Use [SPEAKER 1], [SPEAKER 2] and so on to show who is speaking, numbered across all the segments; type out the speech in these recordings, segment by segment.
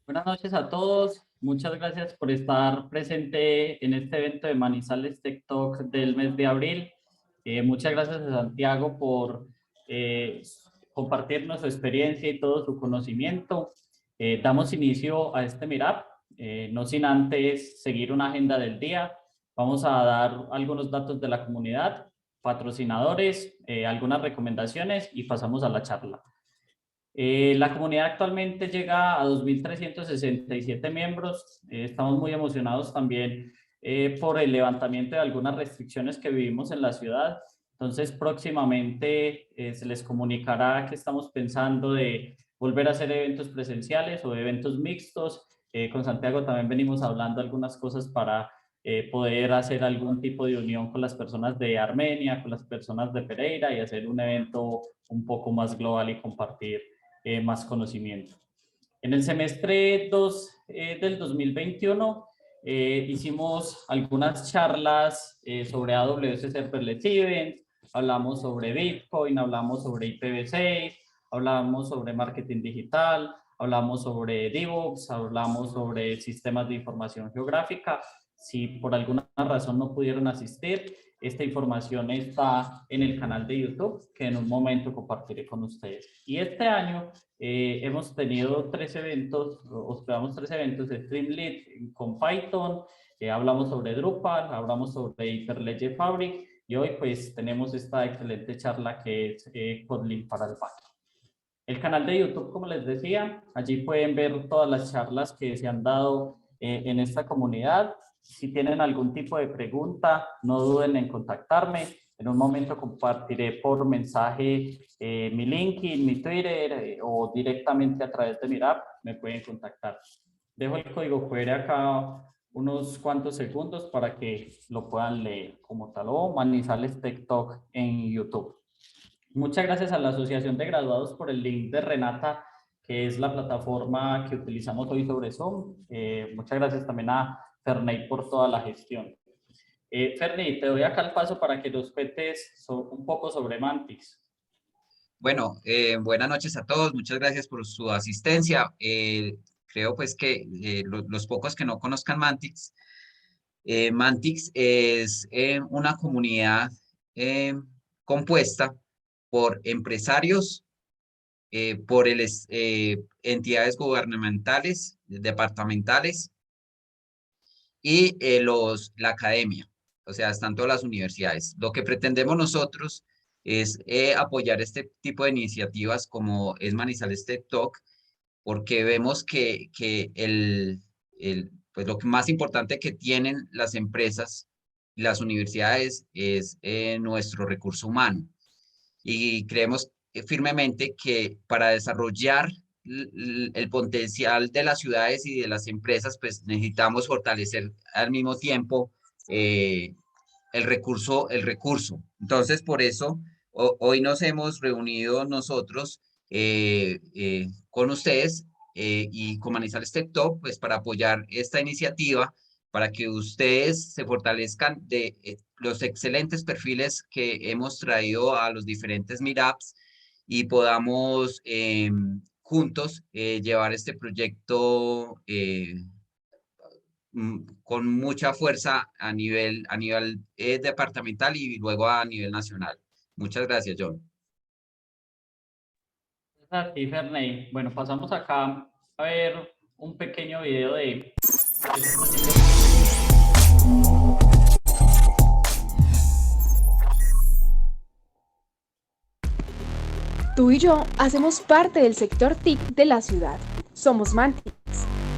[SPEAKER 1] Buenas noches a todos. Muchas gracias por estar presente en este evento de Manizales Tech Talk del mes de abril. Muchas gracias a Santiago por compartirnos su experiencia y todo su conocimiento. Damos inicio a este Meetup, no sin antes seguir una agenda del día. Vamos a dar algunos datos de la comunidad, patrocinadores, algunas recomendaciones y pasamos a la charla. La comunidad actualmente llega a 2.367 miembros. Estamos muy emocionados también por el levantamiento de algunas restricciones que vivimos en la ciudad. Entonces, próximamente se les comunicará que estamos pensando de volver a hacer eventos presenciales o eventos mixtos. Con Santiago también venimos hablando algunas cosas para poder hacer algún tipo de unión con las personas de Armenia, con las personas de Pereira y hacer un evento un poco más global y compartir más conocimiento. En el semestre 2 del 2021 hicimos algunas charlas sobre AWS Serverless Events, hablamos sobre Bitcoin, hablamos sobre IPv6, hablamos sobre marketing digital, hablamos sobre DevOps, hablamos sobre sistemas de información geográfica. Si por alguna razón no pudieron asistir, esta información está en el canal de YouTube que en un momento compartiré con ustedes. Y este año hemos tenido hospedamos tres eventos de Streamlit con Python, hablamos sobre Drupal, hablamos sobre Hyperledger Fabric y hoy pues tenemos esta excelente charla que es Kotlin para el back. El canal de YouTube, como les decía, allí pueden ver todas las charlas que se han dado en esta comunidad. Si tienen algún tipo de pregunta, no duden en contactarme. En un momento compartiré por mensaje mi LinkedIn, mi Twitter o directamente a través de Meetup me pueden contactar. Dejo el código QR acá unos cuantos segundos para que lo puedan leer como tal o Manizales Tech Talk en YouTube. Muchas gracias a la Asociación de Graduados por el link de Renata, que es la plataforma que utilizamos hoy sobre Zoom. Muchas gracias también a Ferney por toda la gestión. Ferney, te doy acá el paso para que nos cuentes un poco sobre Mantix.
[SPEAKER 2] Bueno, buenas noches a todos, muchas gracias por su asistencia. Creo pues que los pocos que no conozcan Mantix, Mantix es una comunidad compuesta por empresarios, por entidades gubernamentales, departamentales y la academia, o sea, están todas las universidades. Lo que pretendemos nosotros es apoyar este tipo de iniciativas como es Manizales Tech Talk, porque vemos que pues lo más importante que tienen las empresas y las universidades es nuestro recurso humano. Y creemos firmemente que para desarrollar el potencial de las ciudades y de las empresas, pues necesitamos fortalecer al mismo tiempo el recurso. Entonces, por eso, hoy nos hemos reunido nosotros con ustedes y con Manizales Tech Talk, pues para apoyar esta iniciativa, para que ustedes se fortalezcan de los excelentes perfiles que hemos traído a los diferentes meetups y podamos juntos llevar este proyecto con mucha fuerza a nivel departamental y luego a nivel nacional. Muchas gracias, John.
[SPEAKER 1] Gracias a ti, Ferney. Bueno, pasamos acá a ver un pequeño video de...
[SPEAKER 3] Tú y yo hacemos parte del sector TIC de la ciudad. Somos Mantix.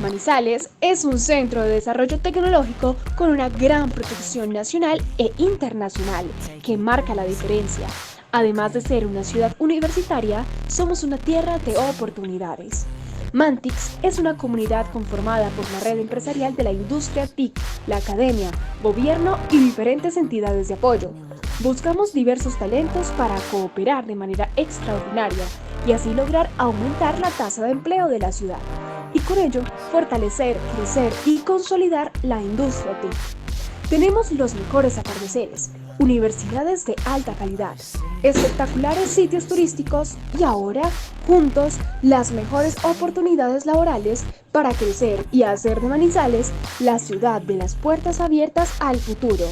[SPEAKER 3] Manizales es un centro de desarrollo tecnológico con una gran protección nacional e internacional que marca la diferencia. Además de ser una ciudad universitaria, somos una tierra de oportunidades. Mantix es una comunidad conformada por la red empresarial de la industria TIC, la academia, gobierno y diferentes entidades de apoyo. Buscamos diversos talentos para cooperar de manera extraordinaria y así lograr aumentar la tasa de empleo de la ciudad y con ello fortalecer, crecer y consolidar la industria TIC. Tenemos los mejores atardeceres, universidades de alta calidad, espectaculares sitios turísticos y ahora, juntos, las mejores oportunidades laborales para crecer y hacer de Manizales la ciudad de las puertas abiertas al futuro.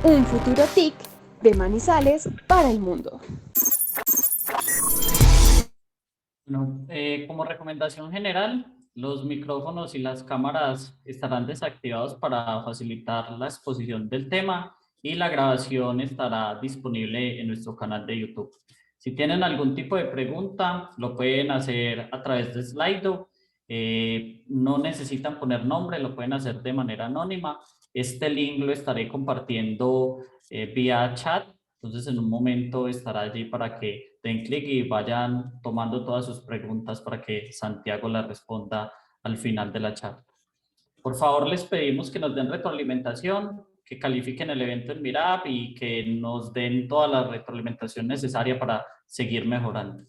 [SPEAKER 3] Un futuro TIC de Manizales para el mundo.
[SPEAKER 1] Bueno, como recomendación general, los micrófonos y las cámaras estarán desactivados para facilitar la exposición del tema y la grabación estará disponible en nuestro canal de YouTube. Si tienen algún tipo de pregunta, lo pueden hacer a través de Slido. No necesitan poner nombre, lo pueden hacer de manera anónima. Este link lo estaré compartiendo vía chat. Entonces, en un momento estará allí para que den clic y vayan tomando todas sus preguntas para que Santiago las responda al final de la charla. Por favor, les pedimos que nos den retroalimentación, que califiquen el evento en Meetup y que nos den toda la retroalimentación necesaria para seguir mejorando.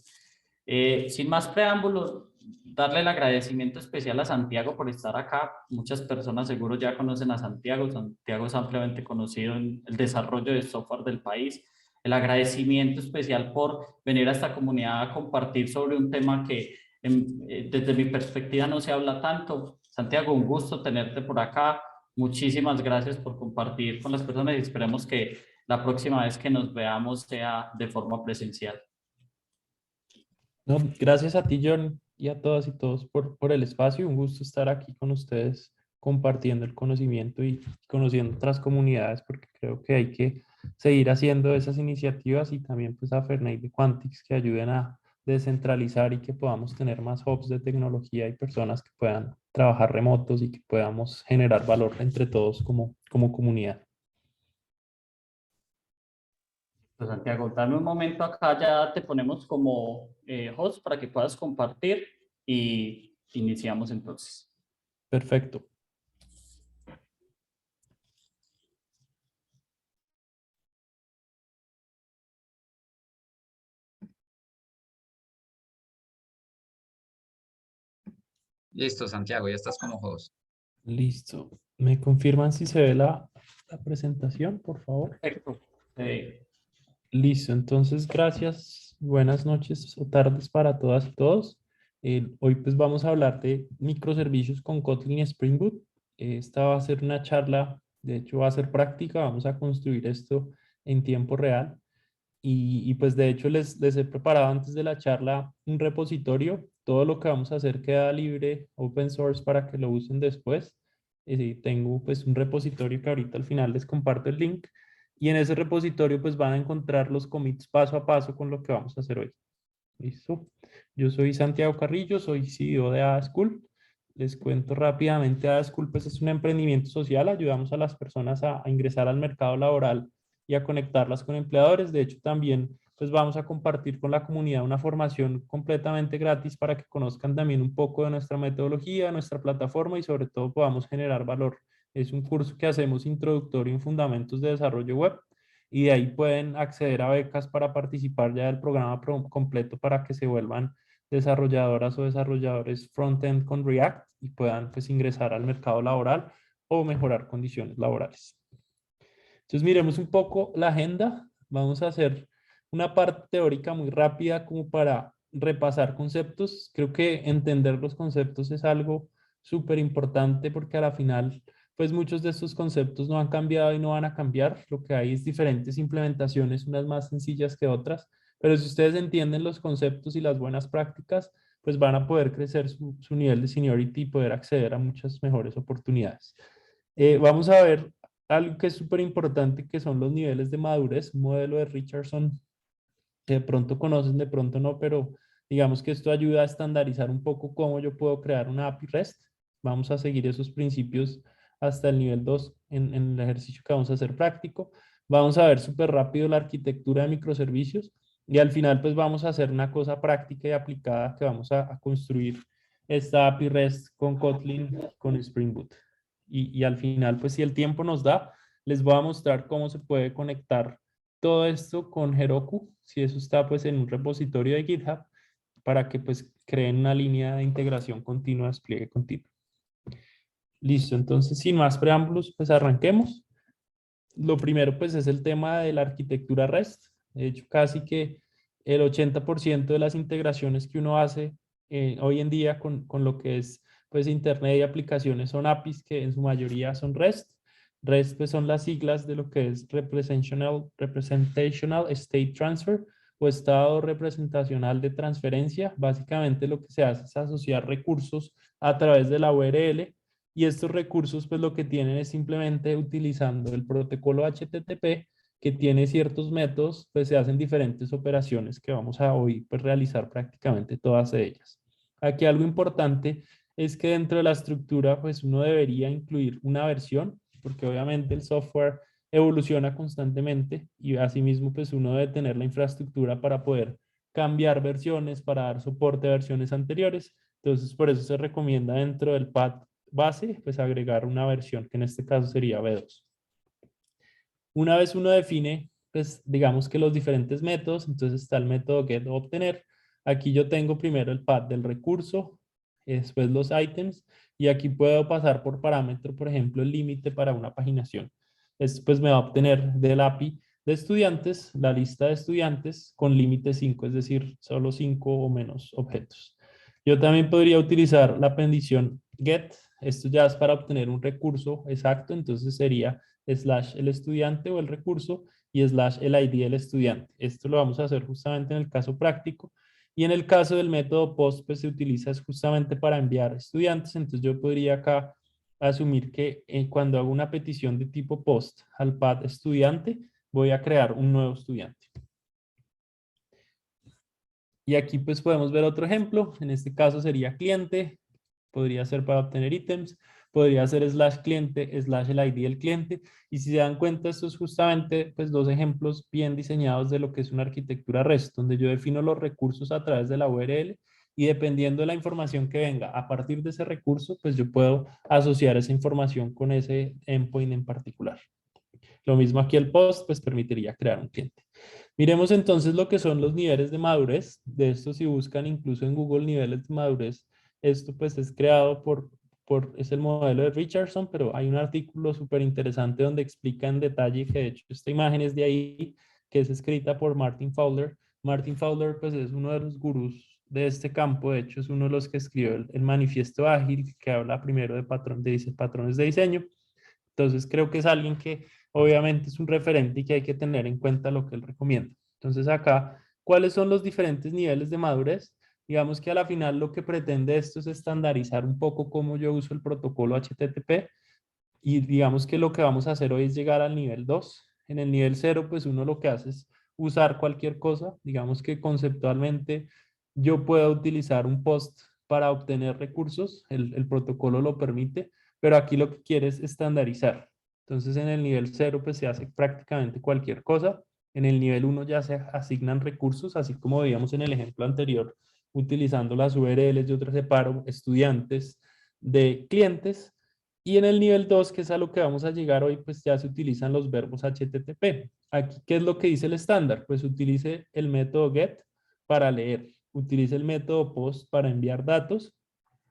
[SPEAKER 1] Sin más preámbulos, darle el agradecimiento especial a Santiago por estar acá. Muchas personas seguro ya conocen a Santiago. Santiago es ampliamente conocido en el desarrollo de software del país. El agradecimiento especial por venir a esta comunidad a compartir sobre un tema que desde mi perspectiva no se habla tanto. Santiago, un gusto tenerte por acá. Muchísimas gracias por compartir con las personas y esperemos que la próxima vez que nos veamos sea de forma presencial.
[SPEAKER 4] No, gracias a ti, John, y a todas y todos por el espacio. Un gusto estar aquí con ustedes compartiendo el conocimiento y conociendo otras comunidades, porque creo que hay que seguir haciendo esas iniciativas y también pues a Ferney de Quantix que ayuden a descentralizar y que podamos tener más hubs de tecnología y personas que puedan trabajar remotos y que podamos generar valor entre todos como comunidad.
[SPEAKER 1] Pues Santiago, dame un momento acá, ya te ponemos como host para que puedas compartir y iniciamos entonces.
[SPEAKER 4] Perfecto.
[SPEAKER 2] Listo, Santiago, ya estás como host.
[SPEAKER 4] Listo. ¿Me confirman si se ve la presentación, por favor?
[SPEAKER 1] Perfecto.
[SPEAKER 4] Listo, entonces gracias, buenas noches o tardes para todas y todos. Hoy pues vamos a hablar de microservicios con Kotlin y Spring Boot. Esta va a ser una charla, de hecho va a ser práctica, vamos a construir esto en tiempo real. Y pues de hecho les he preparado antes de la charla un repositorio. Todo lo que vamos a hacer queda libre, open source para que lo usen después. Tengo pues un repositorio que ahorita al final les comparto el link. Y en ese repositorio pues van a encontrar los commits paso a paso con lo que vamos a hacer hoy. ¿Listo? Yo soy Santiago Carrillo, soy CEO de AdaSchool. Les cuento rápidamente, AdaSchool pues es un emprendimiento social, ayudamos a las personas a ingresar al mercado laboral y a conectarlas con empleadores. De hecho, también pues vamos a compartir con la comunidad una formación completamente gratis para que conozcan también un poco de nuestra metodología, nuestra plataforma y sobre todo podamos generar valor. Es un curso que hacemos introductorio en fundamentos de desarrollo web y de ahí pueden acceder a becas para participar ya del programa completo para que se vuelvan desarrolladoras o desarrolladores front-end con React y puedan pues ingresar al mercado laboral o mejorar condiciones laborales. Entonces miremos un poco la agenda. Vamos a hacer una parte teórica muy rápida como para repasar conceptos. Creo que entender los conceptos es algo súper importante porque a la final pues muchos de estos conceptos no han cambiado y no van a cambiar. Lo que hay es diferentes implementaciones, unas más sencillas que otras. Pero si ustedes entienden los conceptos y las buenas prácticas, pues van a poder crecer su nivel de seniority y poder acceder a muchas mejores oportunidades. Vamos a ver algo que es súper importante, que son los niveles de madurez, un modelo de Richardson que de pronto conocen, de pronto no, pero digamos que esto ayuda a estandarizar un poco cómo yo puedo crear una API REST. Vamos a seguir esos principios hasta el nivel 2 en el ejercicio que vamos a hacer práctico. Vamos a ver súper rápido la arquitectura de microservicios y al final pues vamos a hacer una cosa práctica y aplicada que vamos a construir esta API REST con Kotlin, con Spring Boot. Y al final pues si el tiempo nos da, les voy a mostrar cómo se puede conectar todo esto con Heroku, si eso está pues en un repositorio de GitHub, para que pues creen una línea de integración continua, despliegue continuo. Listo, entonces sin más preámbulos, pues arranquemos. lo primero pues es el tema de la arquitectura REST. De hecho, casi que el 80% de las integraciones que uno hace hoy en día con lo que es pues Internet y aplicaciones son APIs que en su mayoría son REST. REST pues son las siglas de lo que es Representational State Transfer o estado representacional de transferencia. Básicamente lo que se hace es asociar recursos a través de la URL y estos recursos pues lo que tienen es simplemente utilizando el protocolo HTTP que tiene ciertos métodos, pues se hacen diferentes operaciones que vamos a hoy pues realizar prácticamente todas ellas. Aquí algo importante es que dentro de la estructura pues uno debería incluir una versión, porque obviamente el software evoluciona constantemente y asimismo pues uno debe tener la infraestructura para poder cambiar versiones, para dar soporte a versiones anteriores. Entonces por eso se recomienda dentro del path base pues agregar una versión que en este caso sería V2. Una vez uno define, pues digamos que los diferentes métodos, entonces está el método get o obtener. Aquí yo tengo primero el path del recurso, después los items, y aquí puedo pasar por parámetro, por ejemplo, el límite para una paginación. Esto pues me va a obtener del API de estudiantes, la lista de estudiantes con límite 5, es decir, solo 5 o menos objetos. Yo también podría utilizar la bendición get, esto ya es para obtener un recurso exacto, entonces sería / el estudiante o el recurso y / el ID del estudiante. Esto lo vamos a hacer justamente en el caso práctico. Y en el caso del método post, pues se utiliza justamente para enviar estudiantes. Entonces yo podría acá asumir que cuando hago una petición de tipo post al path estudiante, voy a crear un nuevo estudiante. Y aquí pues podemos ver otro ejemplo. En este caso sería cliente. Podría ser para obtener ítems, podría ser / cliente, / el ID del cliente. Y si se dan cuenta, estos es justamente pues dos ejemplos bien diseñados de lo que es una arquitectura REST, donde yo defino los recursos a través de la URL y dependiendo de la información que venga a partir de ese recurso, pues yo puedo asociar esa información con ese endpoint en particular. Lo mismo aquí el post, pues permitiría crear un cliente. Miremos entonces lo que son los niveles de madurez. De esto si buscan incluso en Google niveles de madurez, esto pues es creado es el modelo de Richardson, pero hay un artículo súper interesante donde explica en detalle que de hecho esta imagen es de ahí, que es escrita por Martin Fowler. Martin Fowler pues es uno de los gurús de este campo, de hecho es uno de los que escribió el manifiesto ágil que habla primero de patrones de diseño. Entonces creo que es alguien que obviamente es un referente y que hay que tener en cuenta lo que él recomienda. Entonces acá, ¿cuáles son los diferentes niveles de madurez? Digamos que a la final lo que pretende esto es estandarizar un poco cómo yo uso el protocolo HTTP y digamos que lo que vamos a hacer hoy es llegar al nivel 2. En el nivel 0 pues uno lo que hace es usar cualquier cosa. Digamos que conceptualmente yo puedo utilizar un post para obtener recursos, el protocolo lo permite, pero aquí lo que quiere es estandarizar. Entonces en el nivel 0 pues se hace prácticamente cualquier cosa. En el nivel 1 ya se asignan recursos, así como veíamos en el ejemplo anterior, utilizando las URLs, yo separo estudiantes de clientes. Y en el nivel 2, que es a lo que vamos a llegar hoy, pues ya se utilizan los verbos HTTP. Aquí, ¿qué es lo que dice el estándar? Pues utilice el método get para leer, utilice el método post para enviar datos,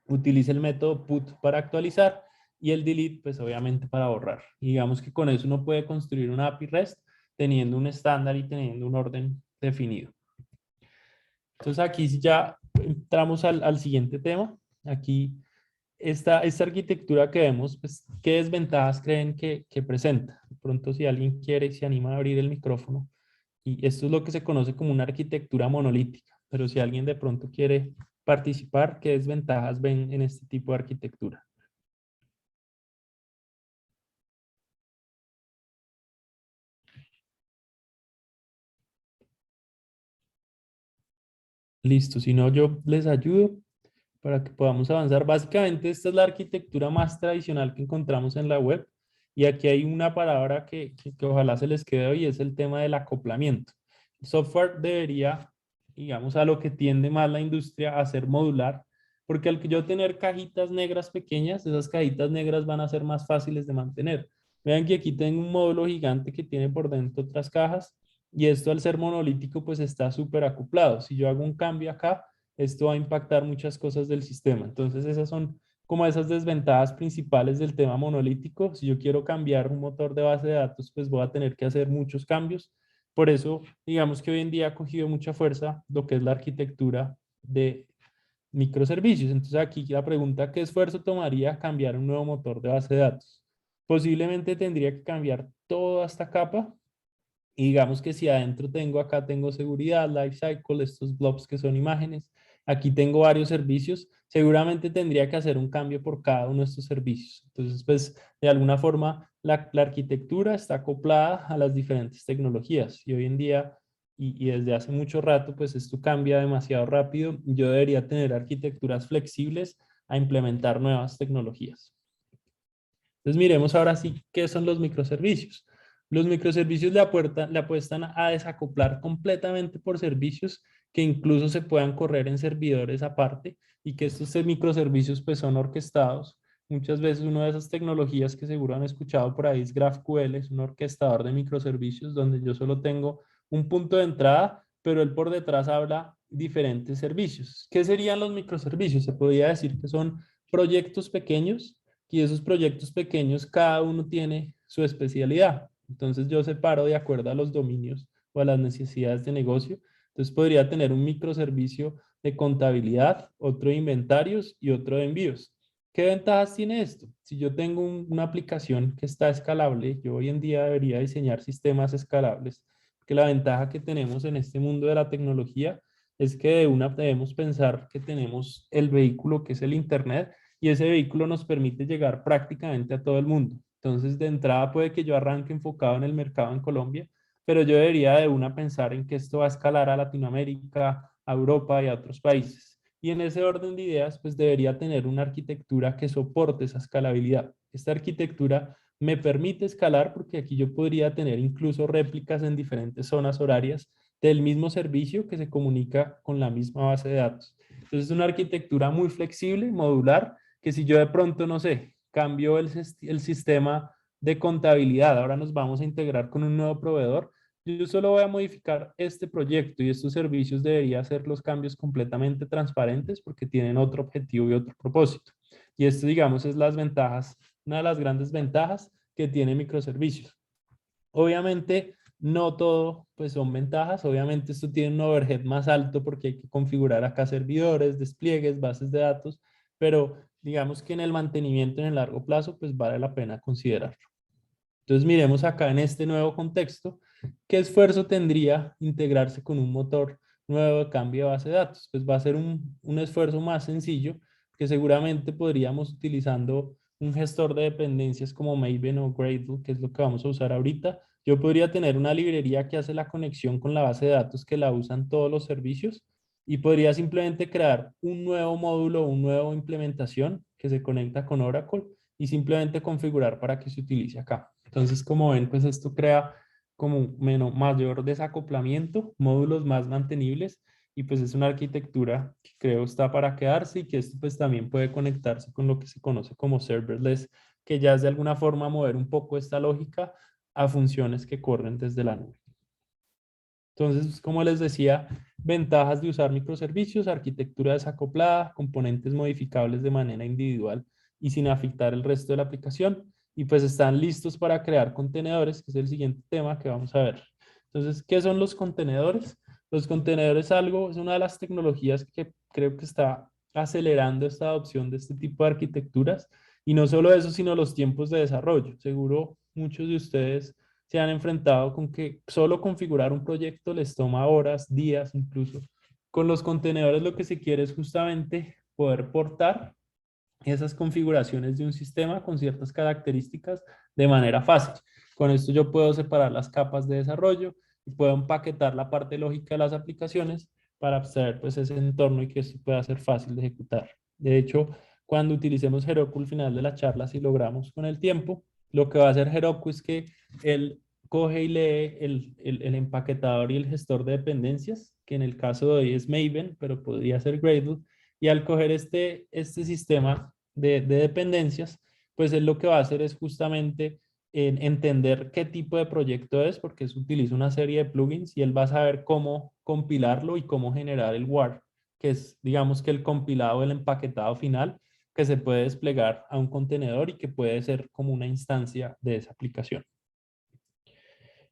[SPEAKER 4] utilice el método put para actualizar y el delete, pues obviamente para borrar. Y digamos que con eso uno puede construir una API REST teniendo un estándar y teniendo un orden definido. Entonces aquí ya entramos al siguiente tema. Aquí esta arquitectura que vemos, pues, ¿qué desventajas creen que presenta? De pronto, si alguien quiere, se anima a abrir el micrófono. Y esto es lo que se conoce como una arquitectura monolítica. Pero si alguien de pronto quiere participar, ¿qué desventajas ven en este tipo de arquitectura? Listo, si no, yo les ayudo para que podamos avanzar. Básicamente, esta es la arquitectura más tradicional que encontramos en la web. Y aquí hay una palabra que ojalá se les quede hoy, es el tema del acoplamiento. El software debería, digamos, a lo que tiende más la industria a ser modular, porque al que yo tener cajitas negras pequeñas, esas cajitas negras van a ser más fáciles de mantener. Vean que aquí tengo un módulo gigante que tiene por dentro otras cajas y esto al ser monolítico pues está súper acoplado. Si yo hago un cambio acá, esto va a impactar muchas cosas del sistema. Entonces esas son como esas desventajas principales del tema monolítico. Si yo quiero cambiar un motor de base de datos, pues voy a tener que hacer muchos cambios. Por eso, digamos que hoy en día ha cogido mucha fuerza lo que es la arquitectura de microservicios. Entonces aquí la pregunta, ¿qué esfuerzo tomaría cambiar un nuevo motor de base de datos? Posiblemente tendría que cambiar toda esta capa y digamos que si adentro acá tengo seguridad, lifecycle, estos blobs que son imágenes, aquí tengo varios servicios, seguramente tendría que hacer un cambio por cada uno de estos servicios. Entonces, pues, de alguna forma, la arquitectura está acoplada a las diferentes tecnologías y hoy en día, y desde hace mucho rato, pues esto cambia demasiado rápido. Yo debería tener arquitecturas flexibles a implementar nuevas tecnologías. Entonces, miremos ahora sí qué son los microservicios. Los microservicios le apuestan a desacoplar completamente por servicios que incluso se puedan correr en servidores aparte y que estos microservicios pues son orquestados. Muchas veces una de esas tecnologías que seguro han escuchado por ahí es GraphQL, es un orquestador de microservicios donde yo solo tengo un punto de entrada, pero él por detrás habla diferentes servicios. ¿Qué serían los microservicios? Se podría decir que son proyectos pequeños y esos proyectos pequeños cada uno tiene su especialidad. Entonces yo separo de acuerdo a los dominios o a las necesidades de negocio. Entonces podría tener un microservicio de contabilidad, otro de inventarios y otro de envíos. ¿Qué ventajas tiene esto? Si yo tengo una aplicación que está escalable, yo hoy en día debería diseñar sistemas escalables, porque la ventaja que tenemos en este mundo de la tecnología es que de una debemos pensar que tenemos el vehículo que es el Internet y ese vehículo nos permite llegar prácticamente a todo el mundo. Entonces, de entrada puede que yo arranque enfocado en el mercado en Colombia, pero yo debería de una pensar en que esto va a escalar a Latinoamérica, a Europa y a otros países. Y en ese orden de ideas, pues debería tener una arquitectura que soporte esa escalabilidad. Esta arquitectura me permite escalar porque aquí yo podría tener incluso réplicas en diferentes zonas horarias del mismo servicio que se comunica con la misma base de datos. Entonces, es una arquitectura muy flexible, modular, que si yo de pronto, no sé, cambio el sistema de contabilidad, ahora nos vamos a integrar con un nuevo proveedor, yo solo voy a modificar este proyecto y estos servicios debería hacer los cambios completamente transparentes porque tienen otro objetivo y otro propósito. Y esto, digamos, es las ventajas, una de las grandes ventajas que tiene microservicios. Obviamente, no todo pues son ventajas. Obviamente esto tiene un overhead más alto porque hay que configurar acá servidores, despliegues, bases de datos, pero digamos que en el mantenimiento en el largo plazo pues vale la pena considerarlo. Entonces miremos acá en este nuevo contexto, ¿qué esfuerzo tendría integrarse con un motor nuevo de cambio de base de datos? Pues va a ser un esfuerzo más sencillo que seguramente podríamos utilizando un gestor de dependencias como Maven o Gradle, que es lo que vamos a usar ahorita. Yo podría tener una librería que hace la conexión con la base de datos que la usan todos los servicios y podría simplemente crear un nuevo módulo, una nueva implementación que se conecta con Oracle y simplemente configurar para que se utilice acá. Entonces, como ven, pues esto crea como mayor desacoplamiento, módulos más mantenibles y pues es una arquitectura que creo está para quedarse y que esto pues también puede conectarse con lo que se conoce como serverless, que ya es de alguna forma mover un poco esta lógica a funciones que corren desde la nube. Entonces, como les decía, ventajas de usar microservicios, arquitectura desacoplada, componentes modificables de manera individual y sin afectar el resto de la aplicación. Y pues están listos para crear contenedores, que es el siguiente tema que vamos a ver. Entonces, ¿qué son los contenedores? Los contenedores es una de las tecnologías que creo que está acelerando esta adopción de este tipo de arquitecturas. Y no solo eso, sino los tiempos de desarrollo. Seguro muchos de ustedes se han enfrentado con que solo configurar un proyecto les toma horas, días incluso. Con los contenedores lo que se quiere es justamente poder portar esas configuraciones de un sistema con ciertas características de manera fácil. Con esto yo puedo separar las capas de desarrollo y puedo empaquetar la parte lógica de las aplicaciones para abstraer pues ese entorno y que esto pueda ser fácil de ejecutar. De hecho, cuando utilicemos Heroku al final de la charla, si logramos con el tiempo, lo que va a hacer Heroku es que él coge y lee el empaquetador y el gestor de dependencias, que en el caso de hoy es Maven, pero podría ser Gradle, y al coger este sistema de dependencias, pues él lo que va a hacer es justamente entender qué tipo de proyecto es, porque eso utiliza una serie de plugins y él va a saber cómo compilarlo y cómo generar el WAR, que es, digamos que el compilado, el empaquetado final, que se puede desplegar a un contenedor y que puede ser como una instancia de esa aplicación.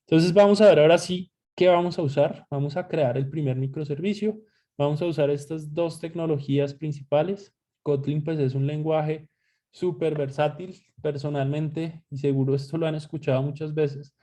[SPEAKER 4] Entonces vamos a ver ahora sí qué vamos a usar. Vamos a crear el primer microservicio. Vamos a usar estas dos tecnologías principales. Kotlin pues es un lenguaje súper versátil personalmente, y seguro esto lo han escuchado muchas veces,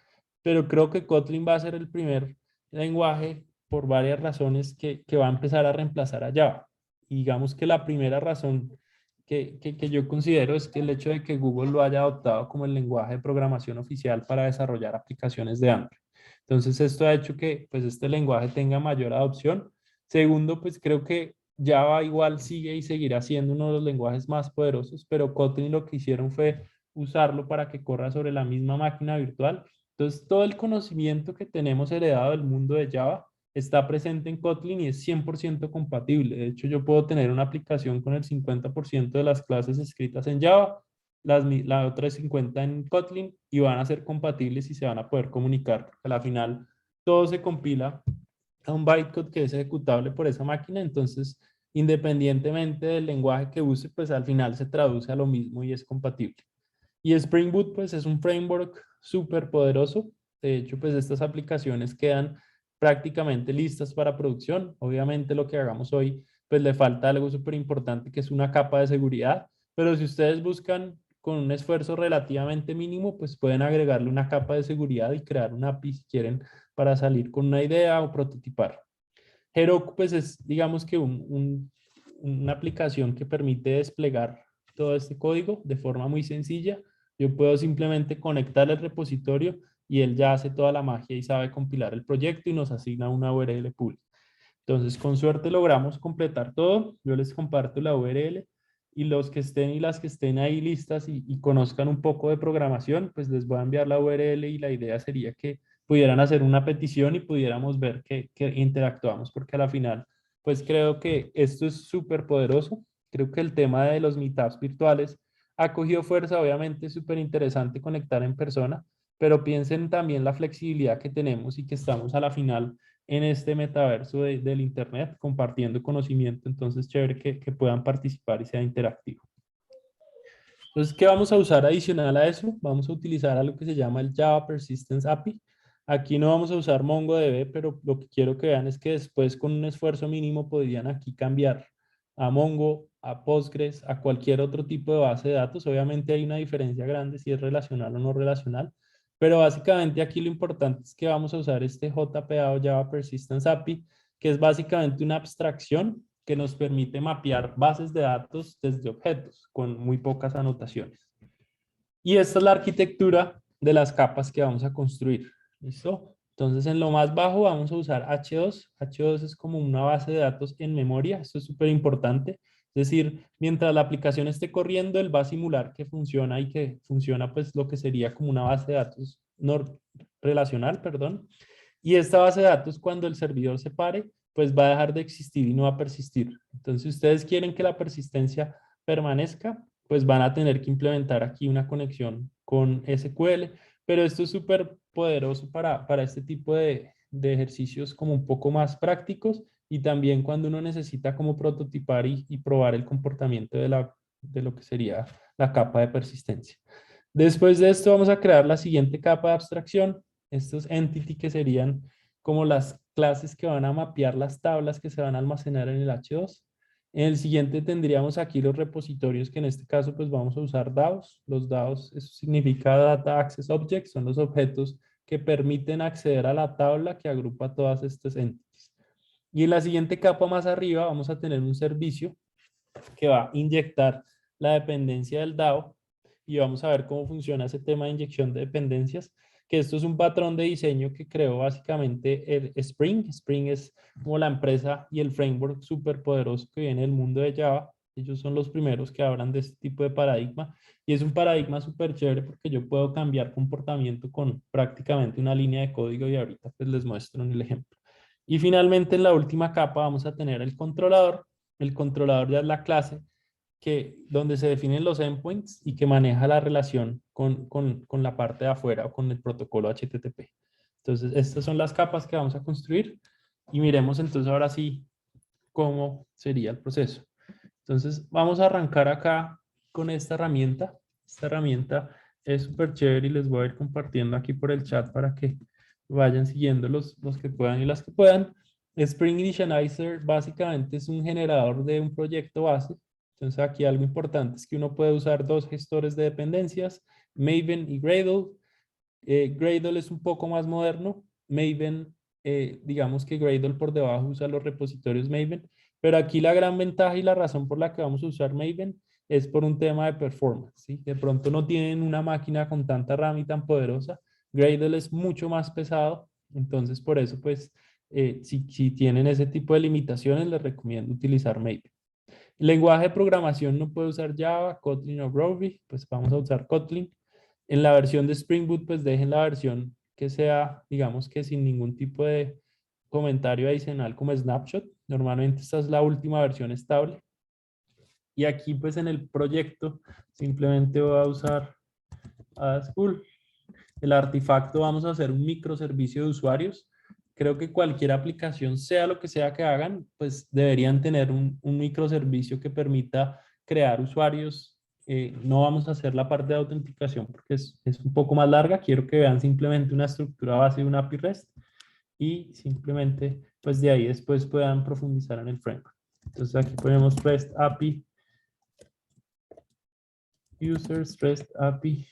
[SPEAKER 4] pero creo que Kotlin va a ser el primer lenguaje por varias razones que va a empezar a reemplazar a Java. Y digamos que la primera razón que yo considero es que el hecho de que Google lo haya adoptado como el lenguaje de programación oficial para desarrollar aplicaciones de Android. Entonces esto ha hecho que pues este lenguaje tenga mayor adopción. Segundo, pues creo que Java igual sigue y seguirá siendo uno de los lenguajes más poderosos, pero Kotlin lo que hicieron fue usarlo para que corra sobre la misma máquina virtual. Entonces todo el conocimiento que tenemos heredado del mundo de Java está presente en Kotlin y es 100% compatible. De hecho, yo puedo tener una aplicación con el 50% de las clases escritas en Java, la otra 50 en Kotlin, y van a ser compatibles y se van a poder comunicar. A la final, todo se compila a un bytecode que es ejecutable por esa máquina. Entonces, independientemente del lenguaje que use, pues al final se traduce a lo mismo y es compatible. Y Spring Boot, pues es un framework súper poderoso. De hecho, pues estas aplicaciones quedan prácticamente listas para producción. Obviamente lo que hagamos hoy, pues le falta algo súper importante, que es una capa de seguridad. Pero si ustedes buscan con un esfuerzo relativamente mínimo, pues pueden agregarle una capa de seguridad y crear una API si quieren para salir con una idea o prototipar. Heroku, pues es, digamos que una aplicación que permite desplegar todo este código de forma muy sencilla. Yo puedo simplemente conectar el repositorio y él ya hace toda la magia y sabe compilar el proyecto y nos asigna una URL pública. Entonces, con suerte logramos completar todo. Yo les comparto la URL y los que estén y las que estén ahí listas y conozcan un poco de programación, pues les voy a enviar la URL y la idea sería que pudieran hacer una petición y pudiéramos ver que interactuamos, porque a la final, pues creo que esto es súper poderoso. Creo que el tema de los meetups virtuales ha cogido fuerza. Obviamente es súper interesante conectar en persona, pero piensen también la flexibilidad que tenemos y que estamos a la final en este metaverso del Internet compartiendo conocimiento. Entonces, chévere que puedan participar y sea interactivo. Entonces, ¿qué vamos a usar adicional a eso? Vamos a utilizar algo que se llama el Java Persistence API. Aquí no vamos a usar MongoDB, pero lo que quiero que vean es que después con un esfuerzo mínimo podrían aquí cambiar a Mongo, a Postgres, a cualquier otro tipo de base de datos. Obviamente hay una diferencia grande si es relacional o no relacional, pero básicamente aquí lo importante es que vamos a usar este JPA o Java Persistence API, que es básicamente una abstracción que nos permite mapear bases de datos desde objetos con muy pocas anotaciones. Y esta es la arquitectura de las capas que vamos a construir. ¿Listo? Entonces, en lo más bajo vamos a usar H2. H2 es como una base de datos en memoria. Esto es súper importante. Es decir, mientras la aplicación esté corriendo, él va a simular que funciona y que funciona pues lo que sería como una base de datos no relacional, perdón. Y esta base de datos, cuando el servidor se pare, pues va a dejar de existir y no va a persistir. Entonces, si ustedes quieren que la persistencia permanezca, pues van a tener que implementar aquí una conexión con SQL, pero esto es súper poderoso para este tipo de ejercicios como un poco más prácticos y también cuando uno necesita como prototipar y probar el comportamiento de lo que sería la capa de persistencia. Después de esto vamos a crear la siguiente capa de abstracción, estos entity que serían como las clases que van a mapear las tablas que se van a almacenar en el H2. En el siguiente tendríamos aquí los repositorios que en este caso pues vamos a usar DAOs. Los DAOs, eso significa Data Access Objects, son los objetos que permiten acceder a la tabla que agrupa todas estas entities. Y en la siguiente capa más arriba vamos a tener un servicio que va a inyectar la dependencia del DAO y vamos a ver cómo funciona ese tema de inyección de dependencias, que esto es un patrón de diseño que creó básicamente el Spring. Spring es como la empresa y el framework súper poderoso que viene del mundo de Java. Ellos son los primeros que hablan de este tipo de paradigma y es un paradigma súper chévere porque yo puedo cambiar comportamiento con prácticamente una línea de código y ahorita pues les muestro en el ejemplo. Y finalmente en la última capa vamos a tener el controlador. El controlador ya es la clase donde se definen los endpoints y que maneja la relación con la parte de afuera o con el protocolo HTTP. Entonces, estas son las capas que vamos a construir y miremos entonces ahora sí cómo sería el proceso. Entonces vamos a arrancar acá con esta herramienta. Esta herramienta es súper chévere y les voy a ir compartiendo aquí por el chat para que vayan siguiendo los que puedan y las que puedan. Spring Initializer básicamente es un generador de un proyecto base. Entonces aquí algo importante es que uno puede usar dos gestores de dependencias, Maven y Gradle. Gradle es un poco más moderno. Maven, digamos que Gradle por debajo usa los repositorios Maven, pero aquí la gran ventaja y la razón por la que vamos a usar Maven es por un tema de performance, ¿sí? De pronto no tienen una máquina con tanta RAM y tan poderosa. Gradle es mucho más pesado, entonces por eso pues si tienen ese tipo de limitaciones les recomiendo utilizar Maven. Lenguaje de programación no puede usar Java, Kotlin o Groovy, pues vamos a usar Kotlin. En la versión de Spring Boot, pues dejen la versión que sea, digamos que sin ningún tipo de comentario adicional como Snapshot. Normalmente esta es la última versión estable. Y aquí pues en el proyecto simplemente voy a usar School. El artefacto vamos a hacer un microservicio de usuarios. Creo que cualquier aplicación, sea lo que sea que hagan, pues deberían tener un microservicio que permita crear usuarios. No vamos a hacer la parte de autenticación porque es un poco más larga. Quiero que vean simplemente una estructura base de un API REST y simplemente pues de ahí después puedan profundizar en el framework. Entonces aquí ponemos REST API, users, REST API,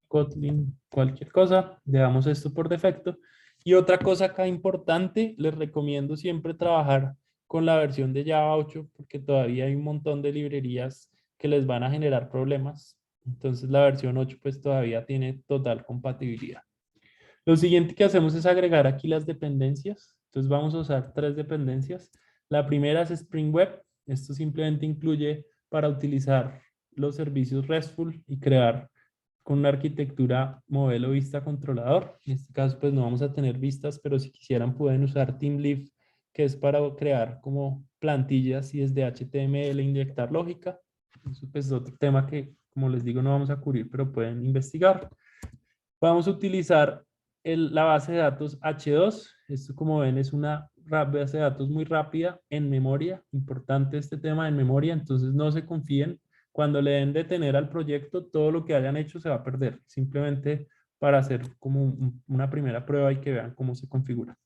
[SPEAKER 4] Kotlin, cualquier cosa, dejamos esto por defecto. Y otra cosa acá importante, les recomiendo siempre trabajar con la versión de Java 8 porque todavía hay un montón de librerías que les van a generar problemas. Entonces la versión 8 pues todavía tiene total compatibilidad. Lo siguiente que hacemos es agregar aquí las dependencias. Entonces vamos a usar 3 dependencias. La primera es Spring Web. Esto simplemente incluye para utilizar los servicios RESTful y crear con una arquitectura modelo vista controlador. En este caso pues no vamos a tener vistas, pero si quisieran pueden usar TeamLeaf, que es para crear como plantillas y desde HTML inyectar lógica. Eso pues es otro tema que, como les digo, no vamos a cubrir, pero pueden investigar. Vamos a utilizar la base de datos H2. Esto, como ven, es una base de datos muy rápida en memoria. Importante este tema en memoria, entonces no se confíen. Cuando le den detener al proyecto, todo lo que hayan hecho se va a perder. Simplemente para hacer como una primera prueba y que vean cómo se configura.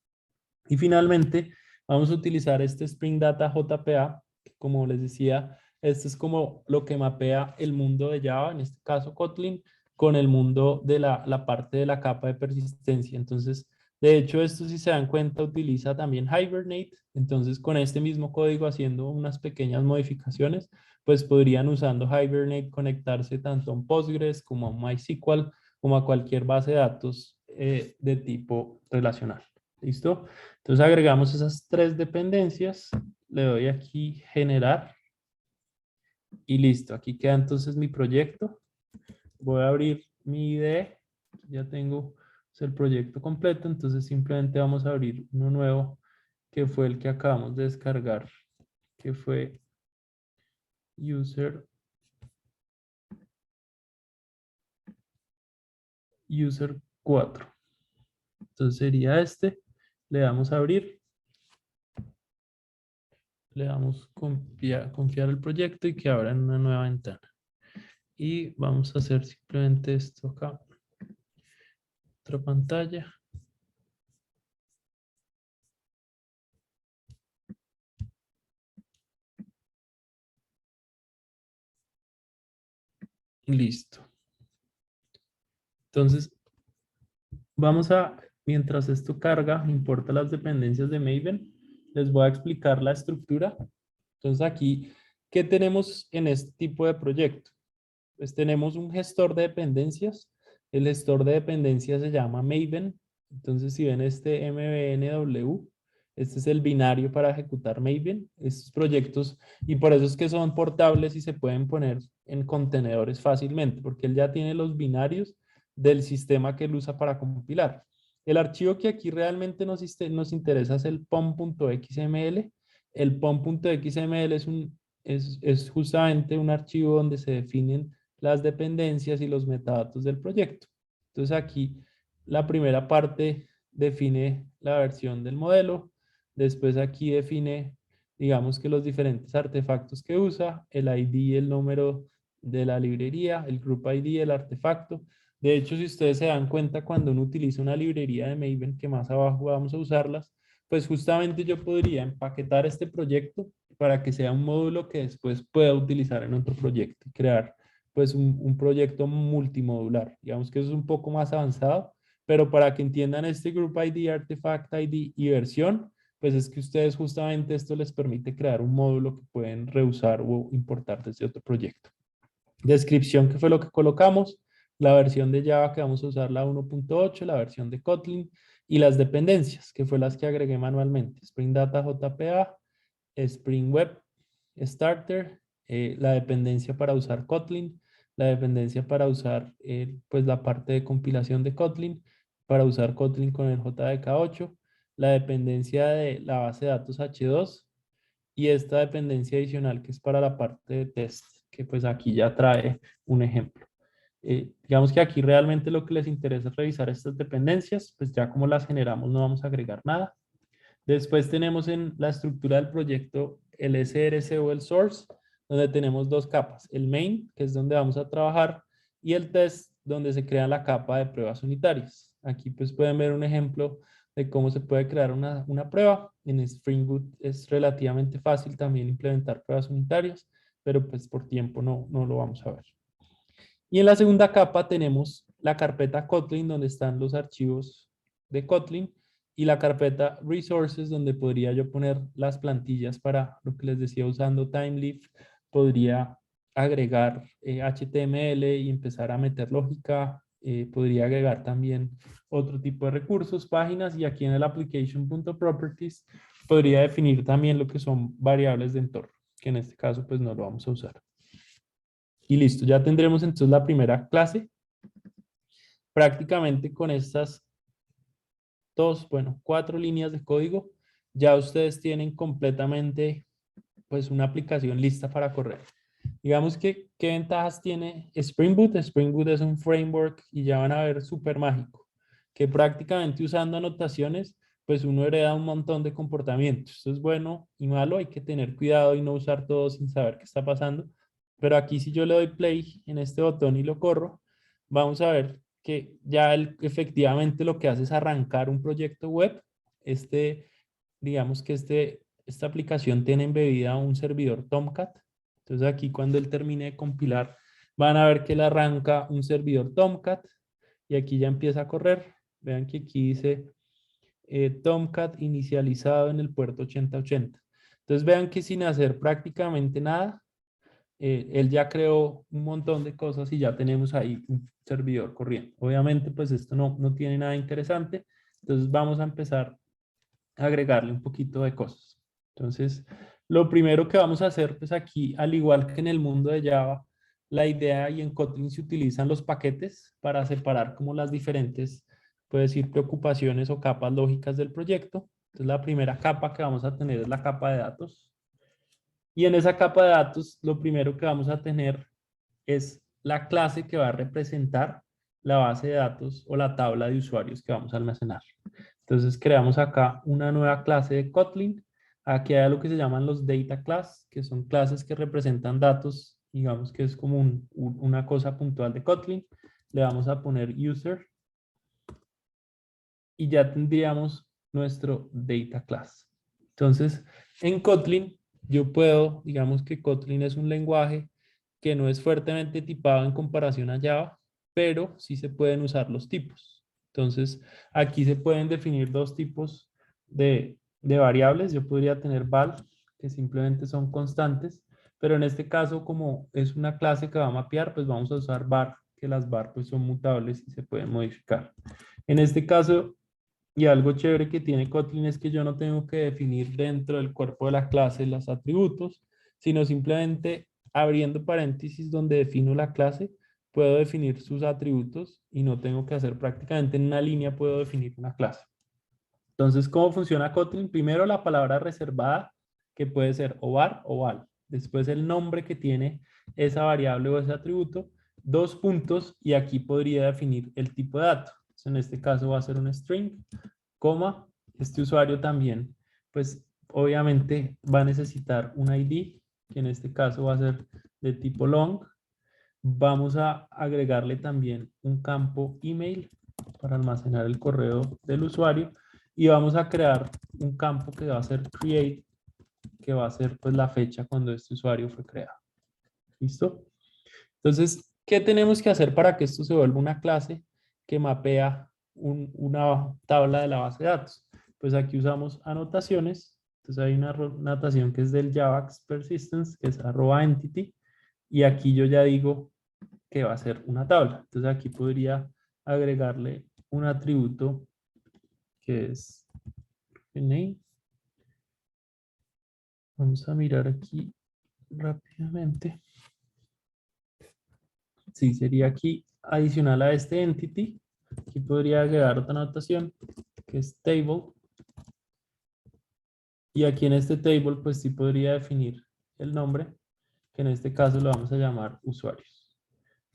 [SPEAKER 4] Y finalmente, vamos a utilizar este Spring Data JPA, que como les decía, este es como lo que mapea el mundo de Java, en este caso Kotlin, con el mundo de la parte de la capa de persistencia. Entonces, de hecho, esto si se dan cuenta utiliza también Hibernate. Entonces, con este mismo código haciendo unas pequeñas modificaciones, pues podrían usando Hibernate conectarse tanto a un Postgres como a un MySQL, como a cualquier base de datos de tipo relacional. ¿Listo? Entonces agregamos esas 3 dependencias. Le doy aquí generar. Y listo. Aquí queda entonces mi proyecto. Voy a abrir mi IDE. Ya tengo el proyecto completo. Entonces simplemente vamos a abrir uno nuevo que fue el que acabamos de descargar, que fue user 4. Entonces sería este. Le damos a abrir. Le damos confiar el proyecto y que abra en una nueva ventana. Y vamos a hacer simplemente esto acá. Otra pantalla. Listo. Entonces, mientras esto carga, importa las dependencias de Maven, les voy a explicar la estructura. Entonces aquí, ¿qué tenemos en este tipo de proyecto? Pues tenemos un gestor de dependencias. El gestor de dependencias se llama Maven. Entonces, si ven este MVNW, este es el binario para ejecutar Maven. Estos proyectos, y por eso es que son portables y se pueden poner en contenedores fácilmente, porque él ya tiene los binarios del sistema que él usa para compilar. El archivo que aquí realmente nos interesa es el pom.xml. El pom.xml es justamente un archivo donde se definen las dependencias y los metadatos del proyecto. Entonces aquí la primera parte define la versión del modelo, después aquí define, digamos que los diferentes artefactos que usa, el ID, el número de la librería, el group ID, el artefacto. De hecho, si ustedes se dan cuenta, cuando uno utiliza una librería de Maven, que más abajo vamos a usarlas, pues justamente yo podría empaquetar este proyecto para que sea un módulo que después pueda utilizar en otro proyecto y crear pues un proyecto multimodular. Digamos que eso es un poco más avanzado, pero para que entiendan este Group ID, Artifact ID y versión, pues es que ustedes justamente esto les permite crear un módulo que pueden reusar o importar desde otro proyecto. Descripción, que fue lo que colocamos, la versión de Java que vamos a usar, la 1.8, la versión de Kotlin y las dependencias, que fue las que agregué manualmente. Spring Data JPA, Spring Web Starter, la dependencia para usar Kotlin, la dependencia para usar pues la parte de compilación de Kotlin, para usar Kotlin con el JDK8, la dependencia de la base de datos H2 y esta dependencia adicional que es para la parte de test, que pues aquí ya trae un ejemplo. Digamos que aquí realmente lo que les interesa es revisar estas dependencias, pues ya como las generamos no vamos a agregar nada. Después tenemos en la estructura del proyecto el SRC o el source, donde tenemos dos capas, el main, que es donde vamos a trabajar, y el test, donde se crea la capa de pruebas unitarias. Aquí pues pueden ver un ejemplo de cómo se puede crear una prueba. En Spring Boot es relativamente fácil también implementar pruebas unitarias, pero pues por tiempo no lo vamos a ver. Y en la segunda capa tenemos la carpeta Kotlin, donde están los archivos de Kotlin, y la carpeta Resources, donde podría yo poner las plantillas para lo que les decía usando TimeLeaf. Podría agregar HTML y empezar a meter lógica. Podría agregar también otro tipo de recursos, páginas, y aquí en el application.properties podría definir también lo que son variables de entorno, que en este caso pues no lo vamos a usar. Y listo, ya tendremos entonces la primera clase. Prácticamente con estas cuatro líneas de código, ya ustedes tienen completamente pues una aplicación lista para correr. Digamos que, ¿qué ventajas tiene Spring Boot? Spring Boot es un framework y ya van a ver súper mágico, que prácticamente usando anotaciones, pues uno hereda un montón de comportamientos. Esto es bueno y malo, hay que tener cuidado y no usar todo sin saber qué está pasando. Pero aquí si yo le doy play en este botón y lo corro, vamos a ver que ya efectivamente lo que hace es arrancar un proyecto web. Digamos que esta aplicación tiene embebida un servidor Tomcat. Entonces aquí cuando él termine de compilar, van a ver que él arranca un servidor Tomcat y aquí ya empieza a correr. Vean que aquí dice Tomcat inicializado en el puerto 8080. Entonces vean que sin hacer prácticamente nada, él ya creó un montón de cosas y ya tenemos ahí un servidor corriendo. Obviamente pues esto no tiene nada interesante, entonces vamos a empezar a agregarle un poquito de cosas. Entonces lo primero que vamos a hacer pues aquí, al igual que en el mundo de Java, la idea, y en Kotlin se utilizan los paquetes para separar como las diferentes, puede decir, preocupaciones o capas lógicas del proyecto. Entonces la primera capa que vamos a tener es la capa de datos. Y en esa capa de datos, lo primero que vamos a tener es la clase que va a representar la base de datos o la tabla de usuarios que vamos a almacenar. Entonces creamos acá una nueva clase de Kotlin. Aquí hay lo que se llaman los data class, que son clases que representan datos, digamos que es como una cosa puntual de Kotlin. Le vamos a poner user y ya tendríamos nuestro data class. Entonces, en Kotlin yo puedo, digamos que Kotlin es un lenguaje que no es fuertemente tipado en comparación a Java, pero sí se pueden usar los tipos. Entonces, aquí se pueden definir dos tipos de variables. Yo podría tener val, que simplemente son constantes, pero en este caso, como es una clase que va a mapear, pues vamos a usar var, que las var pues son mutables y se pueden modificar. En este caso, y algo chévere que tiene Kotlin es que yo no tengo que definir dentro del cuerpo de la clase los atributos, sino simplemente abriendo paréntesis donde defino la clase, puedo definir sus atributos y no tengo que hacer prácticamente en una línea, puedo definir una clase. Entonces, ¿cómo funciona Kotlin? Primero la palabra reservada, que puede ser o var o val. Después el nombre que tiene esa variable o ese atributo, dos puntos, y aquí podría definir el tipo de dato. En este caso va a ser un string, coma, este usuario también, pues obviamente va a necesitar un ID, que en este caso va a ser de tipo long. Vamos a agregarle también un campo email para almacenar el correo del usuario y vamos a crear un campo que va a ser create, que va a ser pues la fecha cuando este usuario fue creado. ¿Listo? Entonces, ¿qué tenemos que hacer para que esto se vuelva una clase que mapea una tabla de la base de datos? Pues aquí usamos anotaciones. Entonces hay una anotación que es del Javax Persistence, que es @entity, y aquí yo ya digo que va a ser una tabla. Entonces aquí podría agregarle un atributo que es name. Vamos a mirar aquí rápidamente. Sí, sería aquí adicional a este entity. Aquí podría agregar otra anotación que es table. Y aquí en este table pues sí podría definir el nombre, que en este caso lo vamos a llamar usuarios.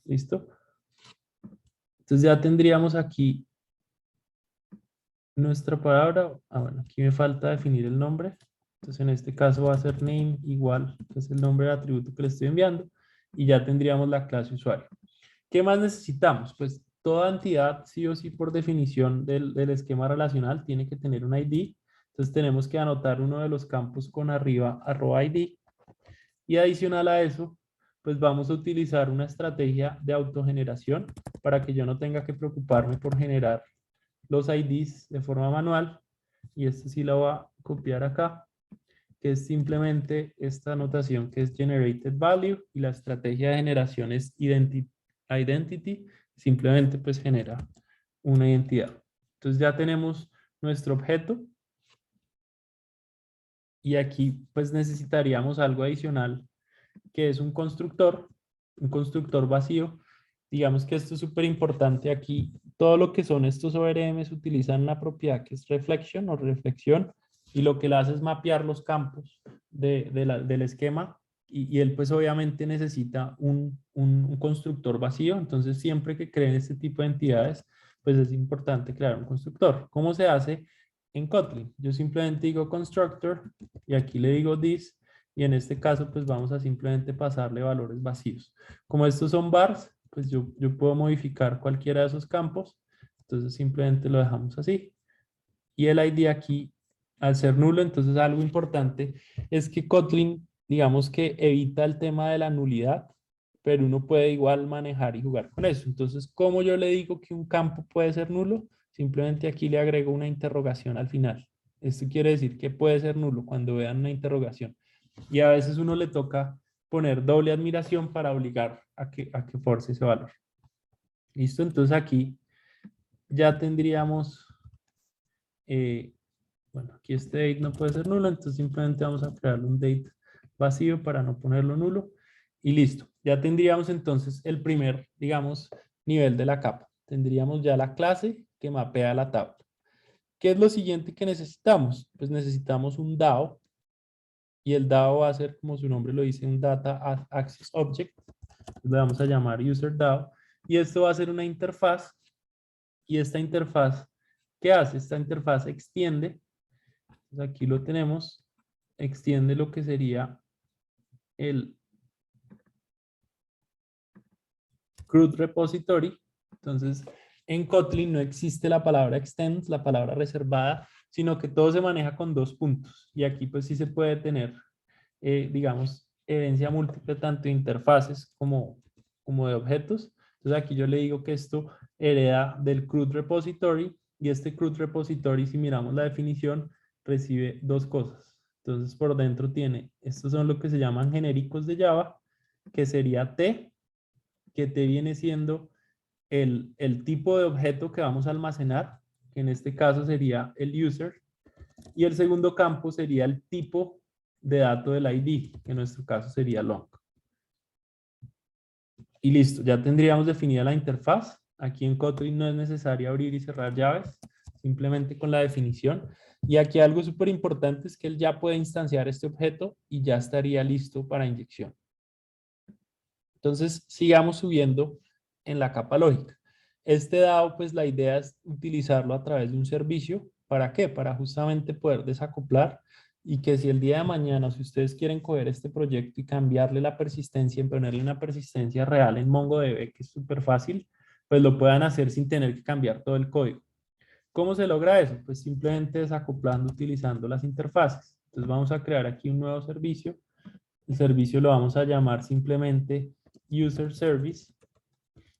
[SPEAKER 4] ¿Listo? Entonces ya tendríamos aquí nuestra palabra. Bueno, aquí me falta definir el nombre. Entonces en este caso va a ser name igual, que es el nombre del atributo que le estoy enviando. Y ya tendríamos la clase usuario. ¿Qué más necesitamos? Pues toda entidad, sí o sí, por definición del esquema relacional, tiene que tener un ID. Entonces tenemos que anotar uno de los campos con arriba @ID. Y adicional a eso, pues vamos a utilizar una estrategia de autogeneración para que yo no tenga que preocuparme por generar los IDs de forma manual. Y esto sí lo voy a copiar acá, que es simplemente esta anotación que es generated value, y la estrategia de generación es identity, simplemente pues genera una identidad. Entonces ya tenemos nuestro objeto y aquí pues necesitaríamos algo adicional que es un constructor vacío. Digamos que esto es súper importante aquí. Todo lo que son estos ORMs utilizan una propiedad que es reflection o reflexión, y lo que le hace es mapear los campos del esquema, y él pues obviamente necesita un constructor vacío. Entonces siempre que creen este tipo de entidades pues es importante crear un constructor. ¿Cómo se hace en Kotlin? Yo simplemente digo constructor y aquí le digo this, y en este caso pues vamos a simplemente pasarle valores vacíos. Como estos son vars, pues yo puedo modificar cualquiera de esos campos. Entonces simplemente lo dejamos así. Y el ID aquí, al ser nulo, entonces algo importante es que Kotlin, digamos que evita el tema de la nulidad, pero uno puede igual manejar y jugar con eso. Entonces, ¿cómo yo le digo que un campo puede ser nulo? Simplemente aquí le agrego una interrogación al final. Esto quiere decir que puede ser nulo cuando vean una interrogación. Y a veces uno le toca poner doble admiración para obligar a que force ese valor. ¿Listo? Entonces aquí ya tendríamos, bueno, aquí este date no puede ser nulo, entonces simplemente vamos a crear un date vacío para no ponerlo nulo. Y listo. Ya tendríamos entonces el primer, digamos, nivel de la capa. Tendríamos ya la clase que mapea la tabla. ¿Qué es lo siguiente que necesitamos? Pues necesitamos un DAO. Y el DAO va a ser, como su nombre lo dice, un Data Access Object. Le vamos a llamar User DAO. Y esto va a ser una interfaz. Y esta interfaz, ¿qué hace? Esta interfaz extiende. Entonces aquí lo tenemos. Extiende lo que sería el CRUD repository. Entonces, en Kotlin no existe la palabra extend, la palabra reservada, sino que todo se maneja con 2 puntos. Y aquí pues sí se puede tener, digamos, evidencia múltiple tanto de interfaces como de objetos. Entonces aquí yo le digo que esto hereda del CRUD repository, y este CRUD repository, si miramos la definición, recibe 2 cosas. Entonces por dentro tiene, estos son lo que se llaman genéricos de Java, que sería T, que T viene siendo el tipo de objeto que vamos a almacenar, que en este caso sería el user, y el segundo campo sería el tipo de dato del ID, que en nuestro caso sería long. Y listo, ya tendríamos definida la interfaz. Aquí en Kotlin no es necesario abrir y cerrar llaves, simplemente con la definición. Y aquí algo súper importante es que él ya puede instanciar este objeto y ya estaría listo para inyección. Entonces, sigamos subiendo en la capa lógica. Este DAO, pues la idea es utilizarlo a través de un servicio. ¿Para qué? Para justamente poder desacoplar y que si el día de mañana, si ustedes quieren coger este proyecto y cambiarle la persistencia, y ponerle una persistencia real en MongoDB, que es súper fácil, pues lo puedan hacer sin tener que cambiar todo el código. ¿Cómo se logra eso? Pues simplemente desacoplando, utilizando las interfaces. Entonces vamos a crear aquí un nuevo servicio. El servicio lo vamos a llamar simplemente User Service.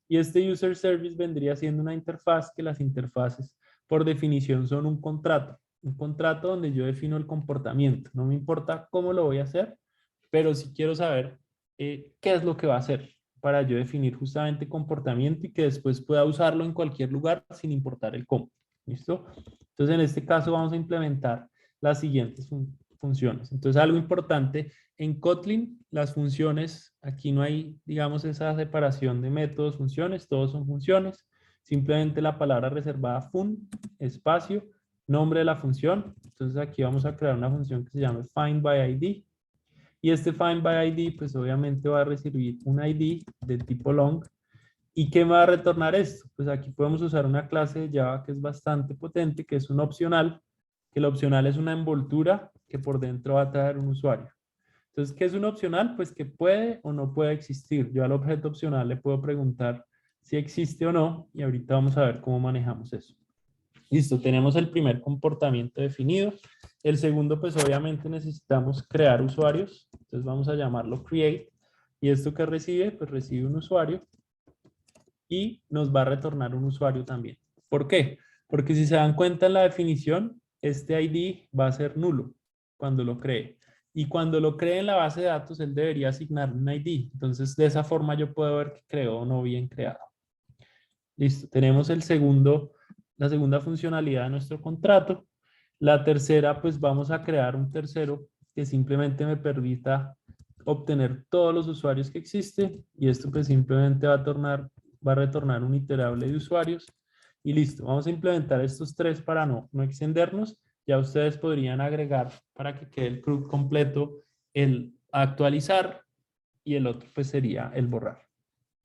[SPEAKER 4] Y este User Service vendría siendo una interfaz, que las interfaces por definición son un contrato. Un contrato donde yo defino el comportamiento. No me importa cómo lo voy a hacer, pero sí quiero saber qué es lo que va a hacer para yo definir justamente comportamiento y que después pueda usarlo en cualquier lugar sin importar el cómo. ¿Listo? Entonces, en este caso vamos a implementar las siguientes funciones. Entonces, algo importante, en Kotlin, las funciones, aquí no hay, digamos, esa separación de métodos, funciones, todos son funciones. Simplemente la palabra reservada fun, espacio, nombre de la función. Entonces, aquí vamos a crear una función que se llama findById. Y este findById, pues obviamente va a recibir un ID de tipo long. ¿Y qué me va a retornar esto? Pues aquí podemos usar una clase de Java que es bastante potente, que es un opcional, que el opcional es una envoltura que por dentro va a traer un usuario. Entonces, ¿qué es un opcional? Pues que puede o no puede existir. Yo al objeto opcional le puedo preguntar si existe o no, y ahorita vamos a ver cómo manejamos eso. Listo, tenemos el primer comportamiento definido. El segundo, pues obviamente necesitamos crear usuarios. Entonces vamos a llamarlo create. ¿Y esto qué recibe? Pues recibe un usuario y nos va a retornar un usuario también. ¿Por qué? Porque si se dan cuenta en la definición, este ID va a ser nulo cuando lo cree. Y cuando lo cree en la base de datos, él debería asignar un ID. Entonces, de esa forma yo puedo ver que creó o no bien creado. Listo, tenemos la segunda funcionalidad de nuestro contrato. La tercera, pues vamos a crear un tercero que simplemente me permita obtener todos los usuarios que existen. Y esto pues simplemente va a retornar un iterable de usuarios. Y listo, vamos a implementar estos tres para no extendernos. Ya ustedes podrían agregar para que quede el CRUD completo el actualizar y el otro pues sería el borrar.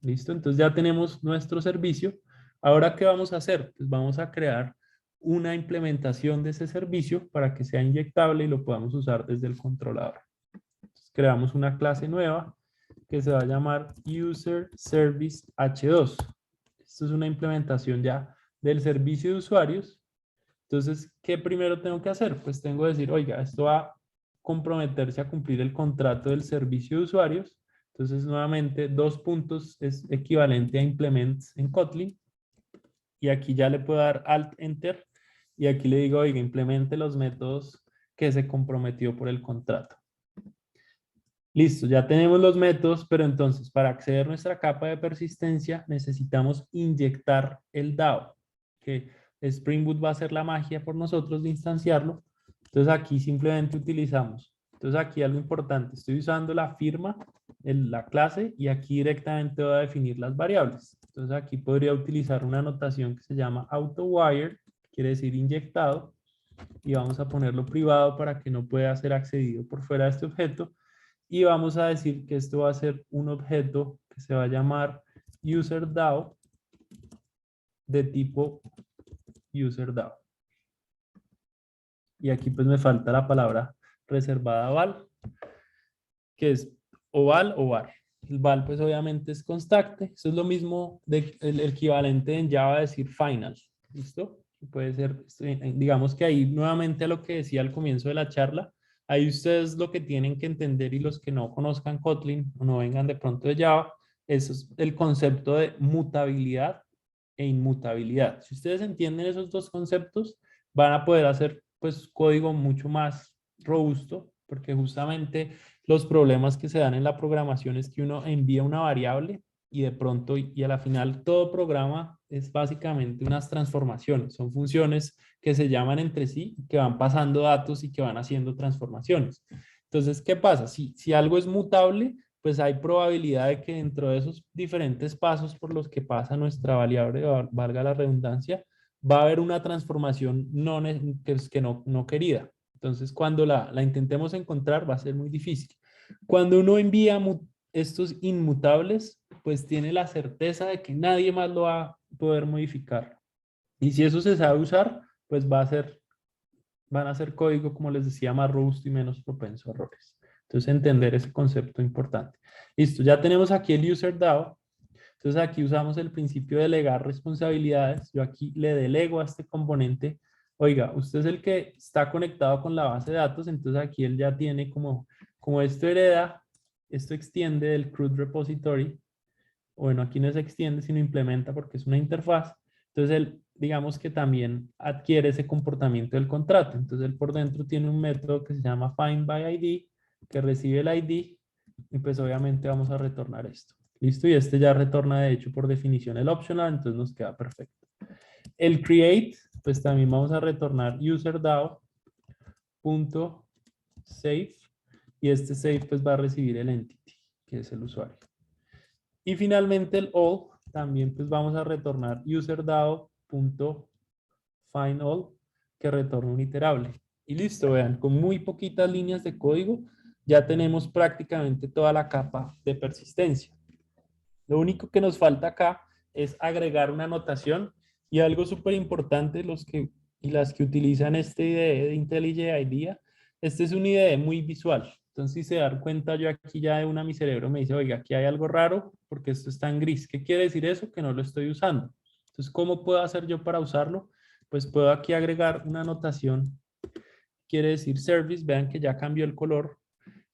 [SPEAKER 4] ¿Listo? Entonces ya tenemos nuestro servicio. Ahora, ¿qué vamos a hacer? Pues vamos a crear una implementación de ese servicio para que sea inyectable y lo podamos usar desde el controlador. Entonces, creamos una clase nueva que se va a llamar User Service H2. Esto es una implementación ya del servicio de usuarios. Entonces, ¿qué primero tengo que hacer? Pues tengo que decir, oiga, esto va a comprometerse a cumplir el contrato del servicio de usuarios. Entonces, nuevamente, 2 puntos es equivalente a implements en Kotlin. Y aquí ya le puedo dar Alt Enter. Y aquí le digo, oiga, implemente los métodos que se comprometió por el contrato. Listo, ya tenemos los métodos, pero entonces para acceder a nuestra capa de persistencia necesitamos inyectar el DAO, que Spring Boot va a hacer la magia por nosotros de instanciarlo. Entonces aquí simplemente utilizamos. Entonces aquí algo importante, estoy usando la firma, la clase, y aquí directamente voy a definir las variables. Entonces aquí podría utilizar una notación que se llama AutoWire, quiere decir inyectado, y vamos a ponerlo privado para que no pueda ser accedido por fuera de este objeto. Y vamos a decir que esto va a ser un objeto que se va a llamar UserDAO de tipo UserDAO. Y aquí pues me falta la palabra reservada val, que es oval o var. El val pues obviamente es constante. Eso es lo mismo el equivalente en Java a decir final. ¿Listo? Puede ser, digamos que ahí nuevamente a lo que decía al comienzo de la charla, ahí ustedes lo que tienen que entender, y los que no conozcan Kotlin o no vengan de pronto de Java, es el concepto de mutabilidad e inmutabilidad. Si ustedes entienden esos dos conceptos, van a poder hacer pues código mucho más robusto, porque justamente los problemas que se dan en la programación es que uno envía una variable y de pronto, y a la final todo programa es básicamente unas transformaciones, son funciones que se llaman entre sí, que van pasando datos y que van haciendo transformaciones. Entonces, ¿qué pasa? Si algo es mutable, pues hay probabilidad de que dentro de esos diferentes pasos por los que pasa nuestra variable, valga la redundancia, va a haber una transformación no querida. Entonces, cuando la intentemos encontrar, va a ser muy difícil. Cuando uno envía estos inmutables, pues tiene la certeza de que nadie más lo va a poder modificar. Y si eso se sabe usar, pues va a ser van a ser código, como les decía, más robusto y menos propenso a errores. Entonces, entender ese concepto importante. Listo, ya tenemos aquí el user DAO. Entonces, aquí usamos el principio de delegar responsabilidades. Yo aquí le delego a este componente, oiga, usted es el que está conectado con la base de datos, entonces aquí él ya tiene como esto hereda, esto extiende del CRUD repository. Bueno, aquí no se extiende, sino implementa porque es una interfaz. Entonces, él, digamos que también adquiere ese comportamiento del contrato. Entonces, él por dentro tiene un método que se llama findById, que recibe el ID, y pues obviamente vamos a retornar esto. ¿Listo? Y este ya retorna, de hecho, por definición el optional, entonces nos queda perfecto. El create, pues también vamos a retornar userdao.save, y este save pues va a recibir el entity, que es el usuario. Y finalmente el all, también pues vamos a retornar userdao.findAll, que retorna un iterable. Y listo, vean, con muy poquitas líneas de código ya tenemos prácticamente toda la capa de persistencia. Lo único que nos falta acá es agregar una anotación, y algo súper importante, las que utilizan este IDE de IntelliJ IDEA, este es un IDE muy visual. Entonces, si se dan cuenta, yo aquí ya de una mi cerebro me dice, oiga, aquí hay algo raro porque esto está en gris. ¿Qué quiere decir eso? Que no lo estoy usando. Entonces, ¿cómo puedo hacer yo para usarlo? Pues puedo aquí agregar una anotación. Quiere decir service, vean que ya cambió el color.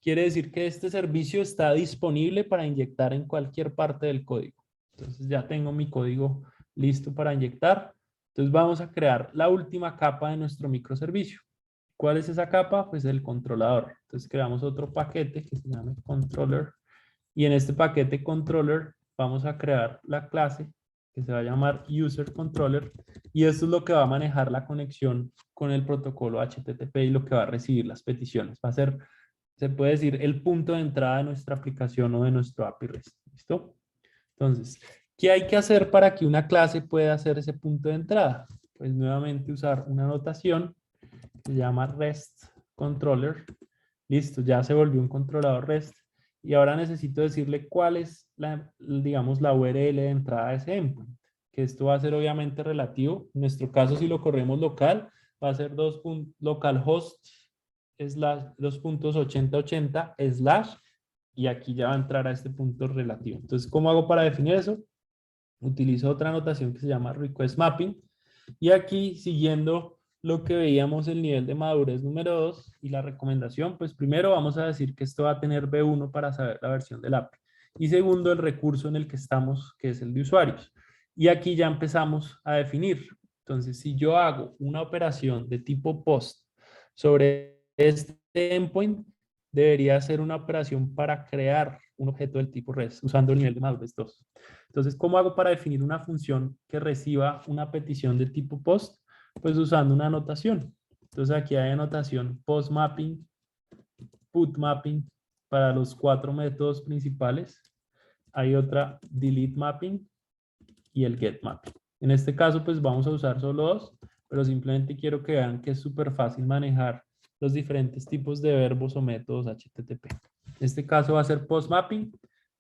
[SPEAKER 4] Quiere decir que este servicio está disponible para inyectar en cualquier parte del código. Entonces ya tengo mi código listo para inyectar. Entonces vamos a crear la última capa de nuestro microservicio. ¿Cuál es esa capa? Pues el controlador. Entonces creamos otro paquete que se llama controller. Y en este paquete controller vamos a crear la clase que se va a llamar user controller. Y esto es lo que va a manejar la conexión con el protocolo HTTP y lo que va a recibir las peticiones. Va a ser, se puede decir, el punto de entrada de nuestra aplicación o de nuestro API REST. ¿Listo? Entonces, ¿qué hay que hacer para que una clase pueda hacer ese punto de entrada? Pues nuevamente usar una notación que se llama REST controller. Listo, ya se volvió un controlador REST. Y ahora necesito decirle cuál es digamos, la URL de entrada de ese endpoint. Que esto va a ser obviamente relativo. En nuestro caso, si lo corremos local, va a ser localhost / 2.8080 / y aquí ya va a entrar a este punto relativo. Entonces, ¿cómo hago para definir eso? Utilizo otra notación que se llama request mapping, y aquí, siguiendo lo que veíamos, el nivel de madurez número 2 y la recomendación, pues primero vamos a decir que esto va a tener B1 para saber la versión del API, y segundo, el recurso en el que estamos, que es el de usuarios. Y aquí ya empezamos a definir. Entonces, si yo hago una operación de tipo POST sobre este endpoint, debería ser una operación para crear un objeto del tipo REST usando el nivel de madurez 2. Entonces, ¿cómo hago para definir una función que reciba una petición de tipo POST? Pues usando una anotación. Entonces, aquí hay anotación POST mapping, put mapping para los 4 métodos principales. Hay otra delete mapping y el get mapping. En este caso, pues vamos a usar solo 2, pero simplemente quiero que vean que es súper fácil manejar los diferentes tipos de verbos o métodos HTTP. En este caso va a ser post mapping,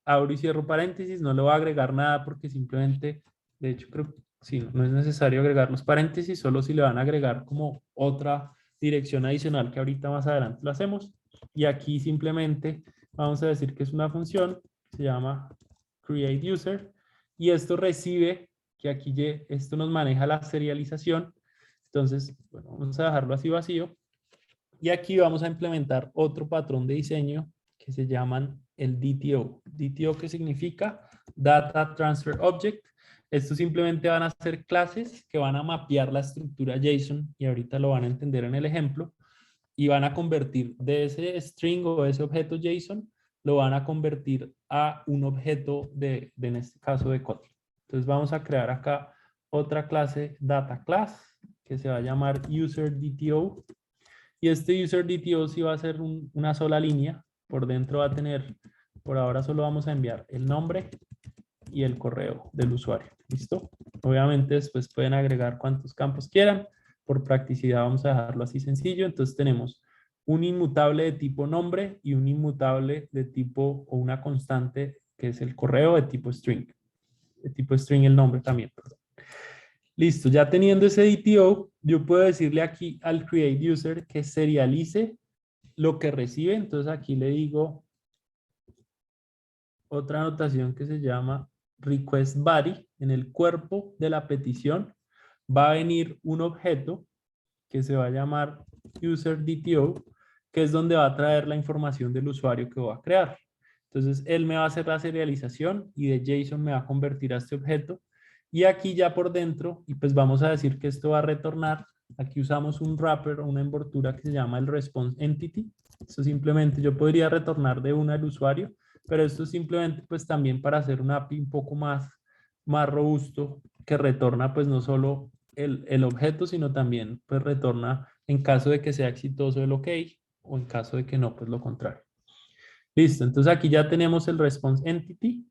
[SPEAKER 4] abro y cierro paréntesis, no le voy a agregar nada porque simplemente, de hecho creo que sí, no es necesario agregar los paréntesis, solo si le van a agregar como otra dirección adicional que ahorita más adelante lo hacemos. Y aquí simplemente vamos a decir que es una función, se llama createUser, y esto recibe, que aquí esto nos maneja la serialización. Entonces, bueno, vamos a dejarlo así vacío. Y aquí vamos a implementar otro patrón de diseño que se llaman el DTO. DTO, que significa Data Transfer Object. Estos simplemente van a ser clases que van a mapear la estructura JSON, y ahorita lo van a entender en el ejemplo, y van a convertir de ese string o ese objeto JSON, lo van a convertir a un objeto en este caso de Kotlin. Entonces vamos a crear acá otra clase data class que se va a llamar userDTO, y este userDTO sí va a ser una sola línea. Por dentro va a tener, por ahora solo vamos a enviar el nombre y el correo del usuario. ¿Listo? Obviamente después pueden agregar cuantos campos quieran. Por practicidad vamos a dejarlo así sencillo. Entonces tenemos un inmutable de tipo nombre y un inmutable de tipo, o una constante que es el correo, de tipo string. De tipo string el nombre también, perdón. Listo, ya teniendo ese DTO, yo puedo decirle aquí al create user que serialice lo que recibe. Entonces aquí le digo otra anotación que se llama request body. En el cuerpo de la petición va a venir un objeto que se va a llamar user DTO, que es donde va a traer la información del usuario que va a crear. Entonces él me va a hacer la serialización y de JSON me va a convertir a este objeto. Y aquí ya por dentro, y pues vamos a decir que esto va a retornar. Aquí usamos un wrapper o una envoltura que se llama el response entity. Esto simplemente yo podría retornar de una al usuario, pero esto es simplemente pues también para hacer un API un poco más robusto que retorna pues no solo el objeto, sino también pues retorna en caso de que sea exitoso el OK o en caso de que no, pues lo contrario. Listo, entonces aquí ya tenemos el response entity.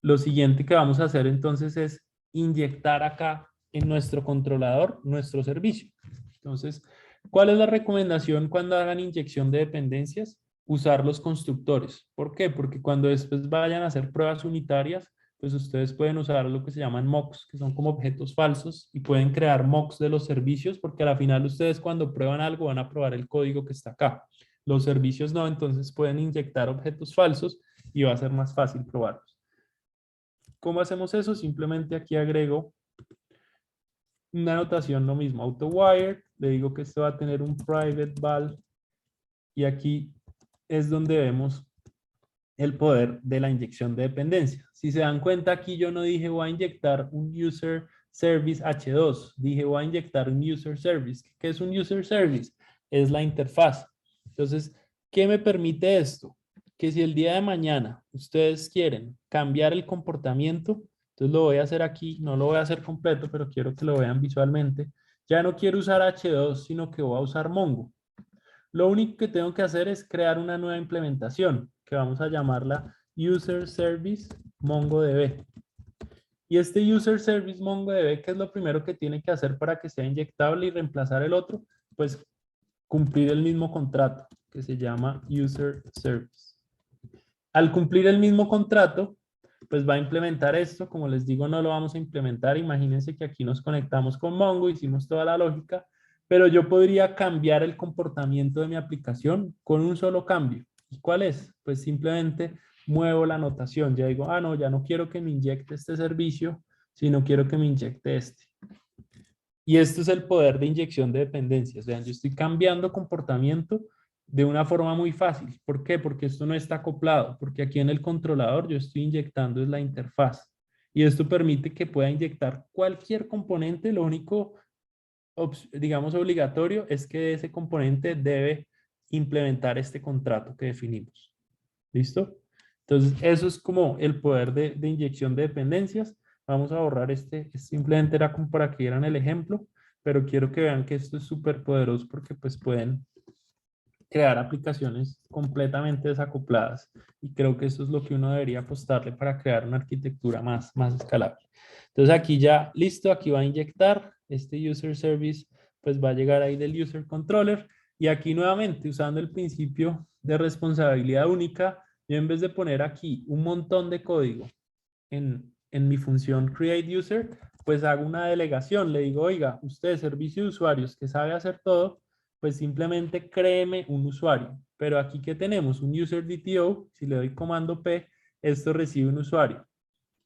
[SPEAKER 4] Lo siguiente que vamos a hacer entonces es inyectar acá en nuestro controlador nuestro servicio. Entonces, ¿cuál es la recomendación cuando hagan inyección de dependencias? Usar los constructores. ¿Por qué? Porque cuando después vayan a hacer pruebas unitarias, pues ustedes pueden usar lo que se llaman mocks, que son como objetos falsos, y pueden crear mocks de los servicios, porque al final ustedes cuando prueban algo van a probar el código que está acá. Los servicios no, entonces pueden inyectar objetos falsos y va a ser más fácil probarlos. ¿Cómo hacemos eso? Simplemente aquí agrego una anotación lo mismo, AutoWire, le digo que esto va a tener un private val y aquí es donde vemos el poder de la inyección de dependencia. Si se dan cuenta aquí yo no dije voy a inyectar un user service H2, dije voy a inyectar un user service. ¿Qué es un user service? Es la interfaz. Entonces, ¿qué me permite esto? Que si el día de mañana ustedes quieren cambiar el comportamiento, entonces lo voy a hacer aquí, no lo voy a hacer completo, pero quiero que lo vean visualmente. Ya no quiero usar H2, sino que voy a usar Mongo. Lo único que tengo que hacer es crear una nueva implementación, que vamos a llamarla User Service MongoDB. Y este User Service MongoDB, ¿qué es lo primero que tiene que hacer para que sea inyectable y reemplazar el otro? Pues cumplir el mismo contrato, que se llama User Service. Al cumplir el mismo contrato, pues va a implementar esto. Como les digo, no lo vamos a implementar. Imagínense que aquí nos conectamos con Mongo, hicimos toda la lógica, pero yo podría cambiar el comportamiento de mi aplicación con un solo cambio. ¿Y cuál es? Pues simplemente muevo la anotación. Ya digo, no, ya no quiero que me inyecte este servicio, sino quiero que me inyecte este. Y esto es el poder de inyección de dependencias. Vean, yo estoy cambiando comportamiento de una forma muy fácil. ¿Por qué? Porque esto no está acoplado, porque aquí en el controlador yo estoy inyectando es la interfaz. Y esto permite que pueda inyectar cualquier componente. Lo único, digamos, obligatorio es que ese componente debe implementar este contrato que definimos. ¿Listo? Entonces, eso es como el poder de inyección de dependencias. Vamos a borrar simplemente era como para que vieran el ejemplo, pero quiero que vean que esto es súper poderoso porque pues pueden crear aplicaciones completamente desacopladas y creo que eso es lo que uno debería apostarle para crear una arquitectura más escalable. Entonces aquí ya, listo, aquí va a inyectar este user service, pues va a llegar ahí del user controller y aquí nuevamente usando el principio de responsabilidad única, yo en vez de poner aquí un montón de código en mi función create user, pues hago una delegación, le digo, oiga, usted servicio de usuarios que sabe hacer todo, pues simplemente créeme un usuario. Pero aquí que tenemos un user DTO, si le doy comando P, esto recibe un usuario.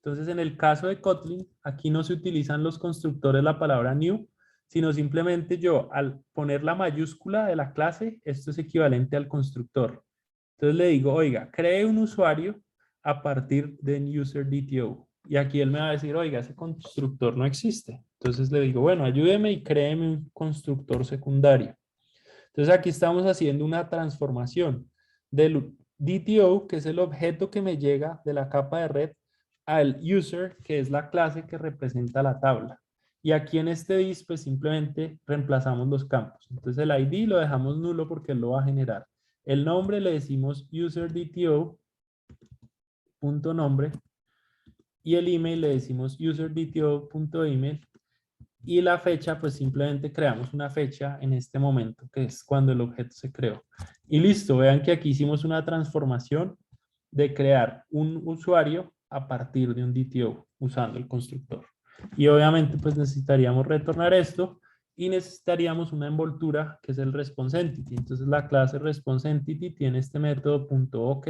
[SPEAKER 4] Entonces en el caso de Kotlin, aquí no se utilizan los constructores la palabra new, sino simplemente yo al poner la mayúscula de la clase, esto es equivalente al constructor. Entonces le digo, oiga, cree un usuario a partir de user DTO. Y aquí él me va a decir, oiga, ese constructor no existe. Entonces le digo, bueno, ayúdeme y créeme un constructor secundario. Entonces aquí estamos haciendo una transformación del DTO, que es el objeto que me llega de la capa de red, al user, que es la clase que representa la tabla. Y aquí en este dis, pues simplemente reemplazamos los campos. Entonces el ID lo dejamos nulo porque él lo va a generar. El nombre le decimos userdto.nombre y el email le decimos userdto.email y la fecha pues simplemente creamos una fecha en este momento que es cuando el objeto se creó. Y listo, vean que aquí hicimos una transformación de crear un usuario a partir de un DTO usando el constructor. Y obviamente pues necesitaríamos retornar esto y necesitaríamos una envoltura que es el response entity. Entonces la clase response entity tiene este método .ok,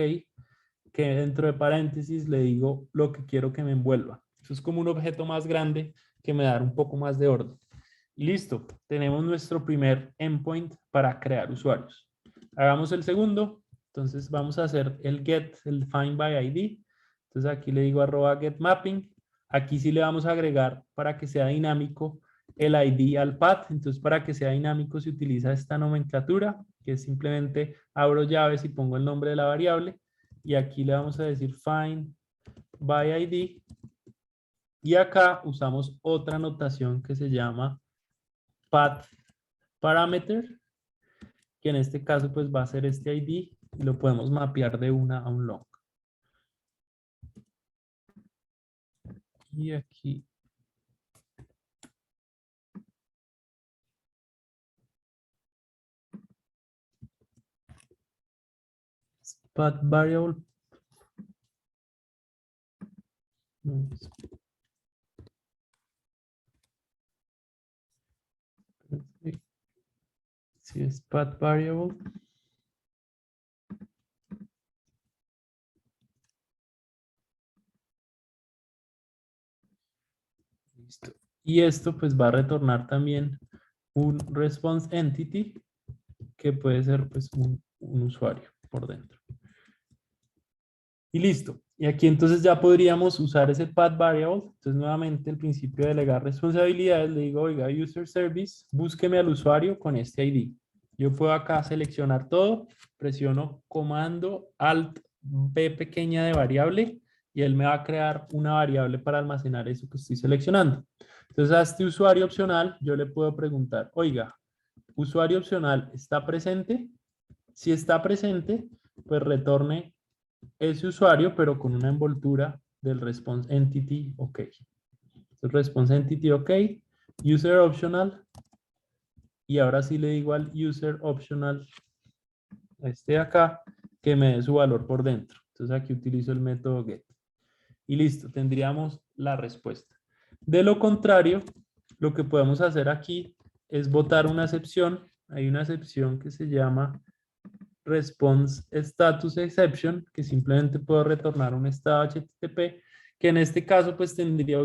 [SPEAKER 4] que dentro de paréntesis le digo lo que quiero que me envuelva. Eso es como un objeto más grande que me da un poco más de orden. Y listo, tenemos nuestro primer endpoint para crear usuarios. Hagamos el segundo. Entonces vamos a hacer el get, el find by ID. Entonces aquí le digo @getMapping. Aquí sí le vamos a agregar para que sea dinámico el ID al path. Entonces para que sea dinámico se utiliza esta nomenclatura, que es simplemente abro llaves y pongo el nombre de la variable. Y aquí le vamos a decir find by ID. Y acá usamos otra notación que se llama path parameter, que en este caso pues va a ser este ID y lo podemos mapear de una a un long. Y aquí path variable. Si es path variable. Listo. Y esto pues va a retornar también un response entity que puede ser pues un usuario por dentro. Y listo. Y aquí entonces ya podríamos usar ese path variable. Entonces nuevamente el principio de delegar responsabilidades, le digo, oiga, user service, búsqueme al usuario con este ID. Yo puedo acá seleccionar todo, presiono comando alt B pequeña de variable y él me va a crear una variable para almacenar eso que estoy seleccionando. Entonces a este usuario opcional yo le puedo preguntar, oiga, usuario opcional, ¿está presente? Si está presente, pues retorne ese usuario, pero con una envoltura del response entity OK. Entonces, response entity OK, user optional, y ahora sí le digo al user optional, a este de acá, que me dé su valor por dentro. Entonces aquí utilizo el método get. Y listo, tendríamos la respuesta. De lo contrario, lo que podemos hacer aquí es botar una excepción. Hay una excepción que se llama response status exception, que simplemente puedo retornar un estado HTTP, que en este caso pues tendría,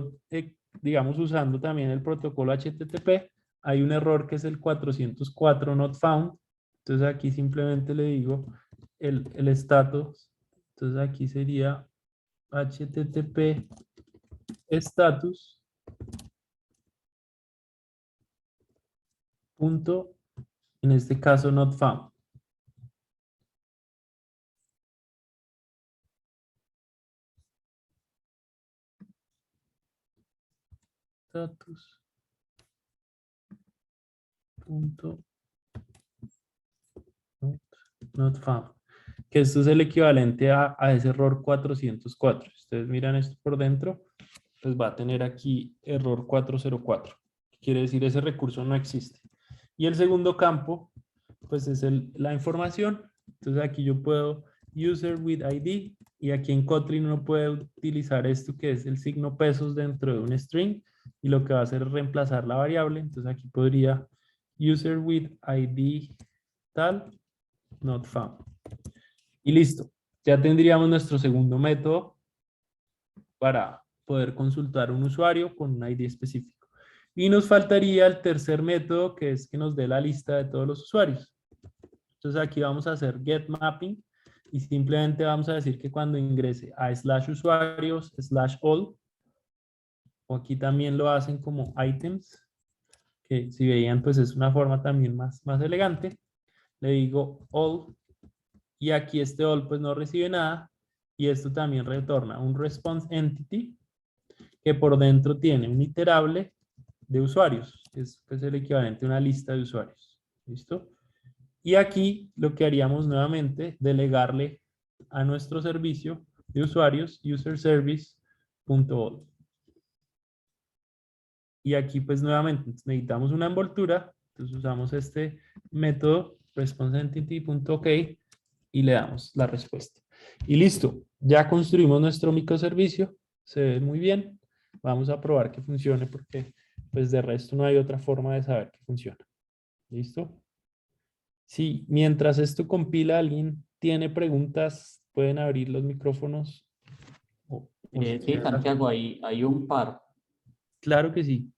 [SPEAKER 4] digamos, usando también el protocolo HTTP, hay un error que es el 404 not found. Entonces aquí simplemente le digo el status. Entonces aquí sería HTTP status punto, en este caso not found. Status punto not found, que esto es el equivalente a ese error 404. Si ustedes miran esto por dentro, pues va a tener aquí error 404. Quiere decir ese recurso no existe. Y el segundo campo, pues es la información. Entonces aquí yo puedo user with ID y aquí en Kotlin uno puede utilizar esto que es el signo pesos dentro de un string y lo que va a hacer es reemplazar la variable. Entonces aquí podría user with ID tal not found. Y listo. Ya tendríamos nuestro segundo método para poder consultar un usuario con un ID específico. Y nos faltaría el tercer método, que es que nos dé la lista de todos los usuarios. Entonces aquí vamos a hacer get mapping y simplemente vamos a decir que cuando ingrese a /usuarios /all, o aquí también lo hacen como items, que si veían pues es una forma también más elegante. Le digo all y aquí este all pues no recibe nada y esto también retorna un response entity que por dentro tiene un iterable de usuarios, que es pues, el equivalente a una lista de usuarios. ¿Listo? Y aquí lo que haríamos nuevamente, delegarle a nuestro servicio de usuarios userService.all. Y aquí pues nuevamente necesitamos una envoltura, entonces usamos este método responseEntity.ok y le damos la respuesta. Y listo, ya construimos nuestro microservicio, se ve muy bien. vamos a probar que funcione porque pues de resto no hay otra forma de saber que funciona. ¿Listo? Sí, mientras esto compila, alguien tiene preguntas, pueden abrir los micrófonos.
[SPEAKER 1] Sí, Santiago, hay un par.
[SPEAKER 4] Claro que sí.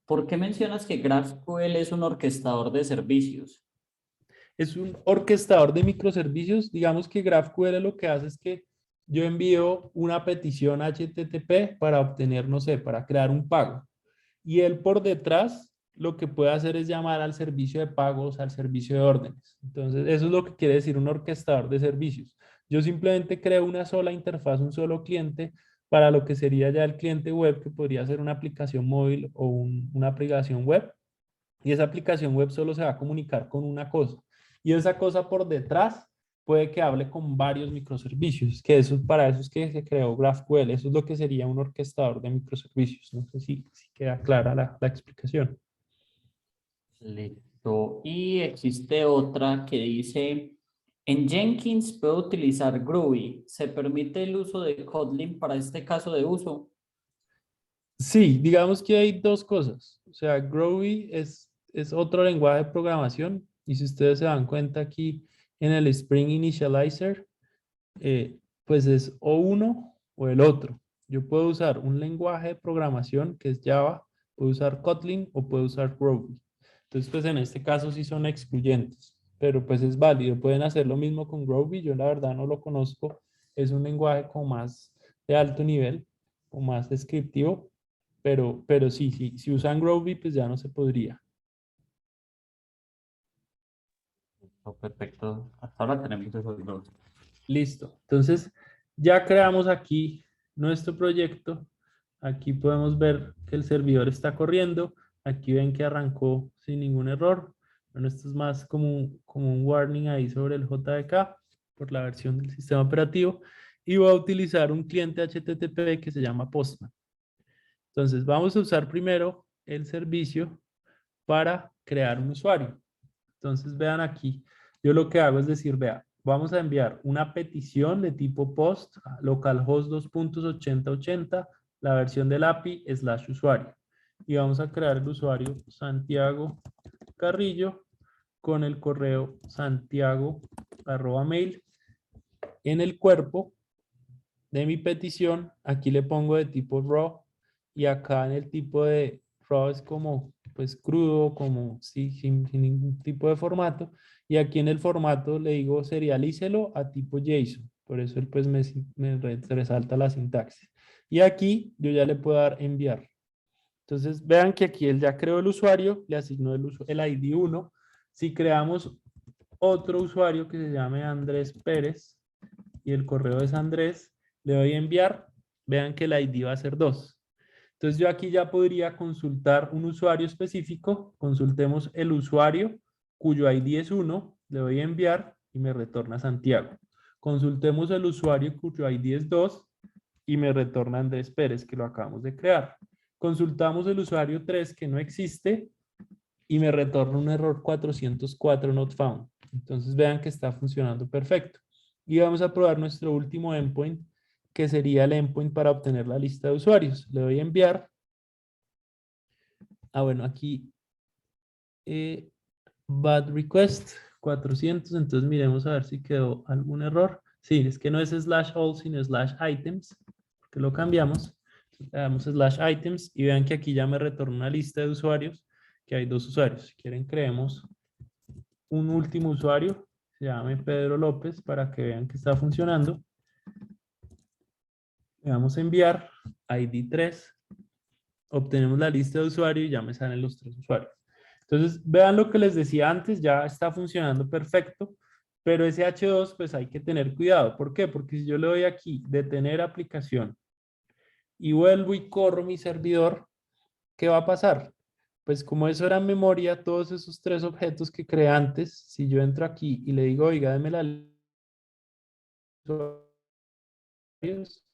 [SPEAKER 1] ¿Por qué mencionas que GraphQL es un orquestador de servicios?
[SPEAKER 4] Es un orquestador de microservicios. Digamos que GraphQL lo que hace es que yo envío una petición HTTP para obtener, no sé, para crear un pago. Y él por detrás lo que puede hacer es llamar al servicio de pagos, al servicio de órdenes. Entonces, eso es lo que quiere decir un orquestador de servicios. Yo simplemente creo una sola interfaz, un solo cliente para lo que sería ya el cliente web, que podría ser una aplicación móvil o una aplicación web. Y esa aplicación web solo se va a comunicar con una cosa. Y esa cosa por detrás puede que hable con varios microservicios, que eso, para eso es que se creó GraphQL. Eso es lo que sería un orquestador de microservicios. No sé si queda clara la explicación.
[SPEAKER 1] Listo. Y existe otra que dice, en Jenkins puedo utilizar Groovy. ¿Se permite el uso de Kotlin para este caso de uso?
[SPEAKER 4] Sí, digamos que hay dos cosas. O sea, Groovy es otro lenguaje de programación. Y si ustedes se dan cuenta aquí en el Spring Initializer, pues es o uno o el otro. Yo puedo usar un lenguaje de programación que es Java, puedo usar Kotlin o puedo usar Groovy. Entonces, pues en este caso sí son excluyentes, pero pues es válido. Pueden hacer lo mismo con Groovy. Yo la verdad no lo conozco. Es un lenguaje como más de alto nivel o más descriptivo, pero sí, si usan Groovy, pues ya no se podría.
[SPEAKER 1] Oh, perfecto. Hasta ahora tenemos esos dos.
[SPEAKER 4] Listo. Entonces, ya creamos aquí nuestro proyecto. Aquí podemos ver que el servidor está corriendo. Aquí ven que arrancó sin ningún error. Bueno, esto es más como un warning ahí sobre el JDK por la versión del sistema operativo. Y voy a utilizar un cliente HTTP que se llama Postman. Entonces, vamos a usar primero el servicio para crear un usuario. Entonces, vean aquí, yo lo que hago es decir, vea, vamos a enviar una petición de tipo post a localhost 2.8080, la versión del API /usuario. Y vamos a crear el usuario Santiago Carrillo con el correo santiago@mail. En el cuerpo de mi petición, aquí le pongo de tipo raw y acá en el tipo de raw es como pues crudo, como sin ningún tipo de formato. Y aquí en el formato le digo serialícelo a tipo JSON. Por eso él pues me resalta la sintaxis. Y aquí yo ya le puedo dar enviar. Entonces vean que aquí él ya creó el usuario, le asignó el ID 1. Si creamos otro usuario que se llame Andrés Pérez y el correo es Andrés, le doy a enviar, vean que el ID va a ser 2. Entonces yo aquí ya podría consultar un usuario específico, consultemos el usuario cuyo ID es 1, le doy a enviar y me retorna Santiago. Consultemos el usuario cuyo ID es 2 y me retorna Andrés Pérez, que lo acabamos de crear. Consultamos el usuario 3 que no existe y me retorna un error 404 not found. Entonces vean que está funcionando perfecto. Y vamos a probar nuestro último endpoint, que sería el endpoint para obtener la lista de usuarios. Le doy a enviar. Bueno, aquí bad request 400, entonces miremos a ver si quedó algún error. Sí, es que no es /all, sino /items, que lo cambiamos. Le damos /items y vean que aquí ya me retorna una lista de usuarios, que hay 2 usuarios. Si quieren, creemos un último usuario, se llame Pedro López, para que vean que está funcionando. Le damos a enviar, ID 3, obtenemos la lista de usuarios y ya me salen los 3 usuarios. Entonces, vean lo que les decía antes, ya está funcionando perfecto, pero ese H2 pues hay que tener cuidado. ¿Por qué? Porque si yo le doy aquí detener aplicación y vuelvo y corro mi servidor, ¿qué va a pasar? Pues como eso era en memoria, todos esos 3 objetos que creé antes, si yo entro aquí y le digo, oiga, déme la lista de usuarios,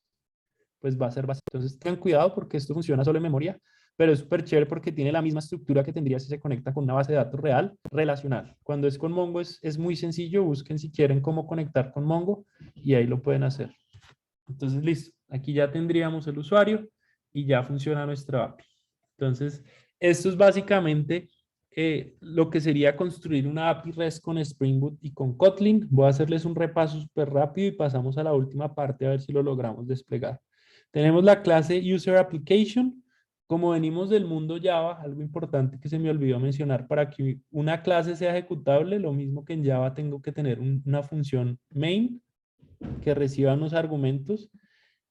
[SPEAKER 4] pues va a ser bastante. Entonces tengan cuidado porque esto funciona solo en memoria, pero es súper chévere porque tiene la misma estructura que tendría si se conecta con una base de datos real, relacional. Cuando es con Mongo es muy sencillo, busquen si quieren cómo conectar con Mongo y ahí lo pueden hacer. Entonces, listo. Aquí ya tendríamos el usuario y ya funciona nuestra API. Entonces, esto es básicamente lo que sería construir una API REST con Spring Boot y con Kotlin. Voy a hacerles un repaso súper rápido y pasamos a la última parte a ver si lo logramos desplegar. Tenemos la clase User Application. Como venimos del mundo Java, algo importante que se me olvidó mencionar, para que una clase sea ejecutable, lo mismo que en Java tengo que tener una función main que reciba unos argumentos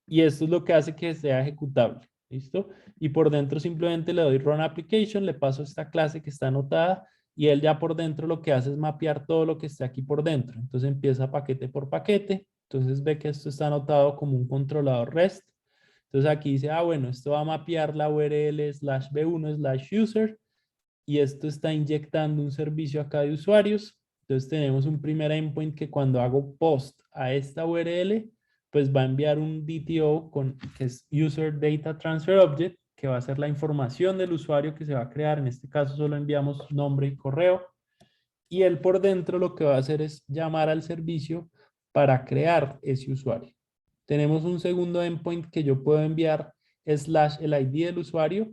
[SPEAKER 4] y esto es lo que hace que sea ejecutable. ¿Listo? Y por dentro simplemente le doy Run Application, le paso esta clase que está anotada y él ya por dentro lo que hace es mapear todo lo que esté aquí por dentro. Entonces empieza paquete por paquete. Entonces ve que esto está anotado como un controlador REST. Entonces aquí dice, bueno, esto va a mapear la URL /b1/user y esto está inyectando un servicio acá de usuarios. Entonces tenemos un primer endpoint que cuando hago post a esta URL, pues va a enviar un DTO que es User Data Transfer Object, que va a ser la información del usuario que se va a crear. En este caso solo enviamos nombre y correo. Y él por dentro lo que va a hacer es llamar al servicio para crear ese usuario. Tenemos un segundo endpoint que yo puedo enviar / el ID del usuario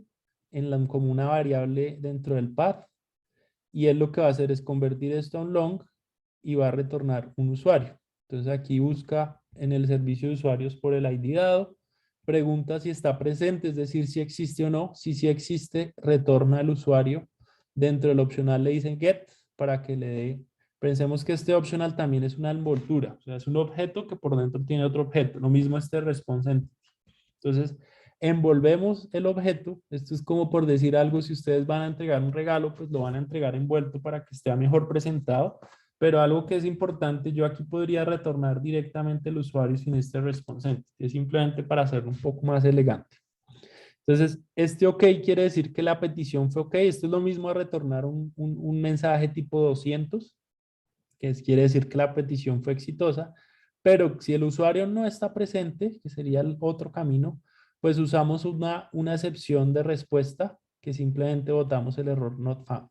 [SPEAKER 4] como una variable dentro del path. Y él lo que va a hacer es convertir esto a un long y va a retornar un usuario. Entonces aquí busca en el servicio de usuarios por el ID dado, pregunta si está presente, es decir, si existe o no. Si sí existe, retorna el usuario. Dentro del opcional le dicen get para que le dé. Pensemos que este optional también es una envoltura, o sea, es un objeto que por dentro tiene otro objeto. Lo mismo este response entity. Entonces, envolvemos el objeto. Esto es como por decir algo, si ustedes van a entregar un regalo, pues lo van a entregar envuelto para que esté mejor presentado. Pero algo que es importante, yo aquí podría retornar directamente el usuario sin este response entity. Es simplemente para hacerlo un poco más elegante. Entonces, este OK quiere decir que la petición fue OK. Esto es lo mismo a retornar un mensaje tipo 200, que quiere decir que la petición fue exitosa. Pero si el usuario no está presente, que sería el otro camino, pues usamos una excepción de respuesta que simplemente botamos el error not found.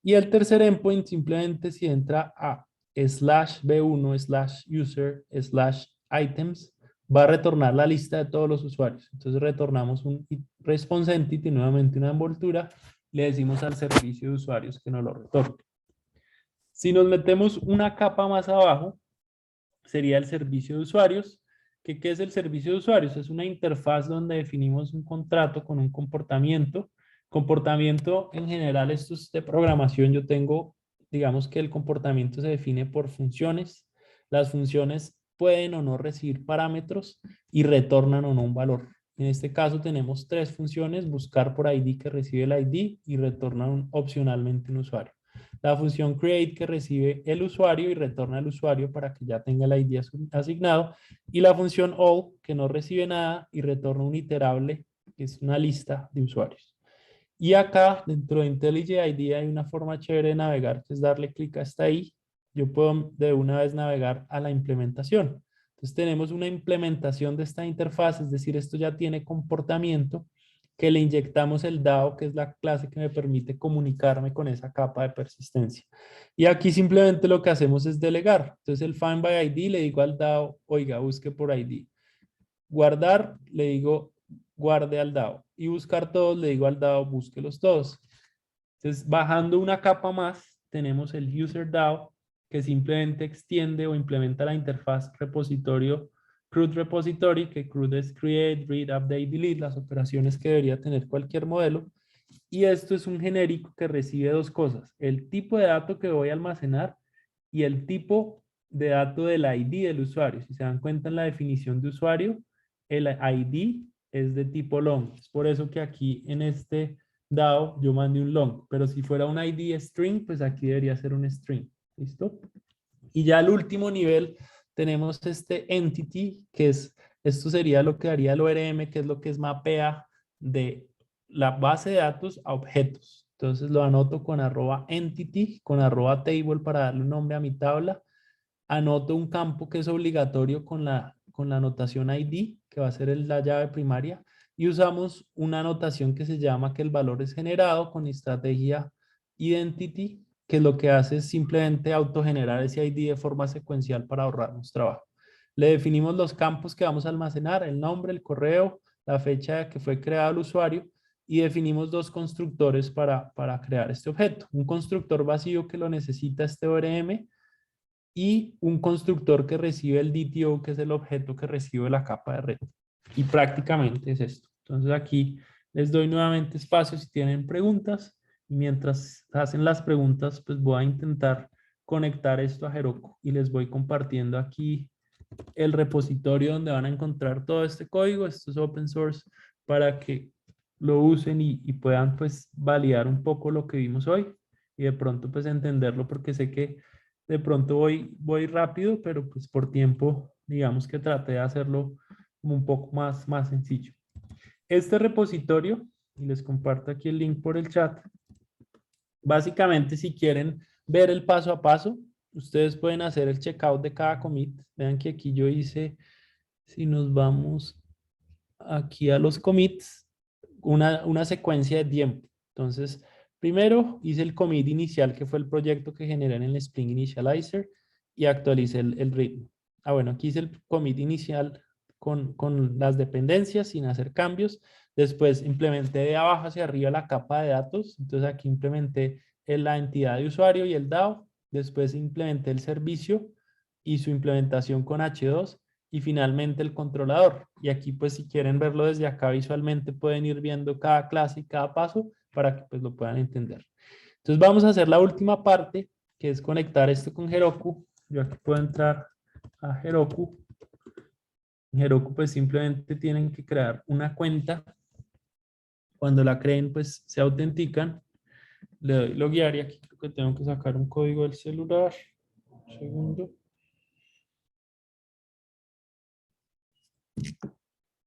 [SPEAKER 4] Y el tercer endpoint simplemente si entra a /b1/user/items, va a retornar la lista de todos los usuarios. Entonces retornamos un response entity, nuevamente una envoltura, le decimos al servicio de usuarios que nos lo retorne. Si nos metemos una capa más abajo, sería el servicio de usuarios. ¿Qué es el servicio de usuarios? Es una interfaz donde definimos un contrato con un comportamiento. Comportamiento en general, esto es de programación. Yo tengo, digamos que el comportamiento se define por funciones. Las funciones pueden o no recibir parámetros y retornan o no un valor. En este caso tenemos 3 funciones: buscar por ID, que recibe el ID y retorna opcionalmente un usuario. La función create, que recibe el usuario y retorna al usuario para que ya tenga el ID asignado. Y la función all, que no recibe nada y retorna un iterable, que es una lista de usuarios. Y acá, dentro de IntelliJ IDEA, hay una forma chévere de navegar, que es darle clic hasta ahí. Yo puedo de una vez navegar a la implementación. Entonces tenemos una implementación de esta interfaz, es decir, esto ya tiene comportamiento, que le inyectamos el DAO, que es la clase que me permite comunicarme con esa capa de persistencia. Y aquí simplemente lo que hacemos es delegar. Entonces el find by ID le digo al DAO, oiga, busque por ID. Guardar, le digo, guarde al DAO. Y buscar todos, le digo al DAO, búsquelos todos. Entonces, bajando una capa más, tenemos el user DAO, que simplemente extiende o implementa la interfaz repositorio CRUD repository, que CRUD es create, read, update, delete, las operaciones que debería tener cualquier modelo. Y esto es un genérico que recibe 2 cosas: el tipo de dato que voy a almacenar y el tipo de dato del ID del usuario. Si se dan cuenta en la definición de usuario, el ID es de tipo long. Es por eso que aquí en este DAO yo mandé un long, pero si fuera un ID string, pues aquí debería ser un string. ¿Listo? Y ya al último nivel tenemos este entity, que es, esto sería lo que haría el ORM, que es lo que es mapea de la base de datos a objetos. Entonces lo anoto con @entity, con @table para darle un nombre a mi tabla. Anoto un campo que es obligatorio con la anotación ID, que va a ser la llave primaria. Y usamos una anotación que se llama que el valor es generado con estrategia identity, que lo que hace es simplemente autogenerar ese ID de forma secuencial para ahorrarnos trabajo. Le definimos los campos que vamos a almacenar, el nombre, el correo, la fecha que fue creado el usuario y definimos dos constructores para crear este objeto. Un constructor vacío que lo necesita este ORM y un constructor que recibe el DTO, que es el objeto que recibe la capa de red. Y prácticamente es esto. Entonces aquí les doy nuevamente espacio si tienen preguntas. Y mientras hacen las preguntas, pues voy a intentar conectar esto a Heroku. Y les voy compartiendo aquí el repositorio donde van a encontrar todo este código. Esto es open source para que lo usen y puedan pues validar un poco lo que vimos hoy. Y de pronto pues entenderlo porque sé que de pronto voy rápido, pero pues por tiempo, digamos que traté de hacerlo como un poco más sencillo. Este repositorio, y les comparto aquí el link por el chat, básicamente si quieren ver el paso a paso, ustedes pueden hacer el checkout de cada commit. Vean que aquí yo hice, si nos vamos aquí a los commits, una secuencia de tiempo. Entonces, primero hice el commit inicial, que fue el proyecto que generé en el Spring Initializer, y actualicé el ritmo. Bueno, aquí hice el commit inicial con las dependencias sin hacer cambios. Después implementé de abajo hacia arriba la capa de datos. Entonces aquí implementé la entidad de usuario y el DAO. Después implementé el servicio y su implementación con H2. Y finalmente el controlador. Y aquí pues si quieren verlo desde acá visualmente pueden ir viendo cada clase y cada paso para que pues lo puedan entender. Entonces vamos a hacer la última parte, que es conectar esto con Heroku. Yo aquí puedo entrar a Heroku. En Heroku pues simplemente tienen que crear una cuenta. Cuando la creen pues se autentican. Le doy loguear y aquí creo que tengo que sacar un código del celular. Un segundo.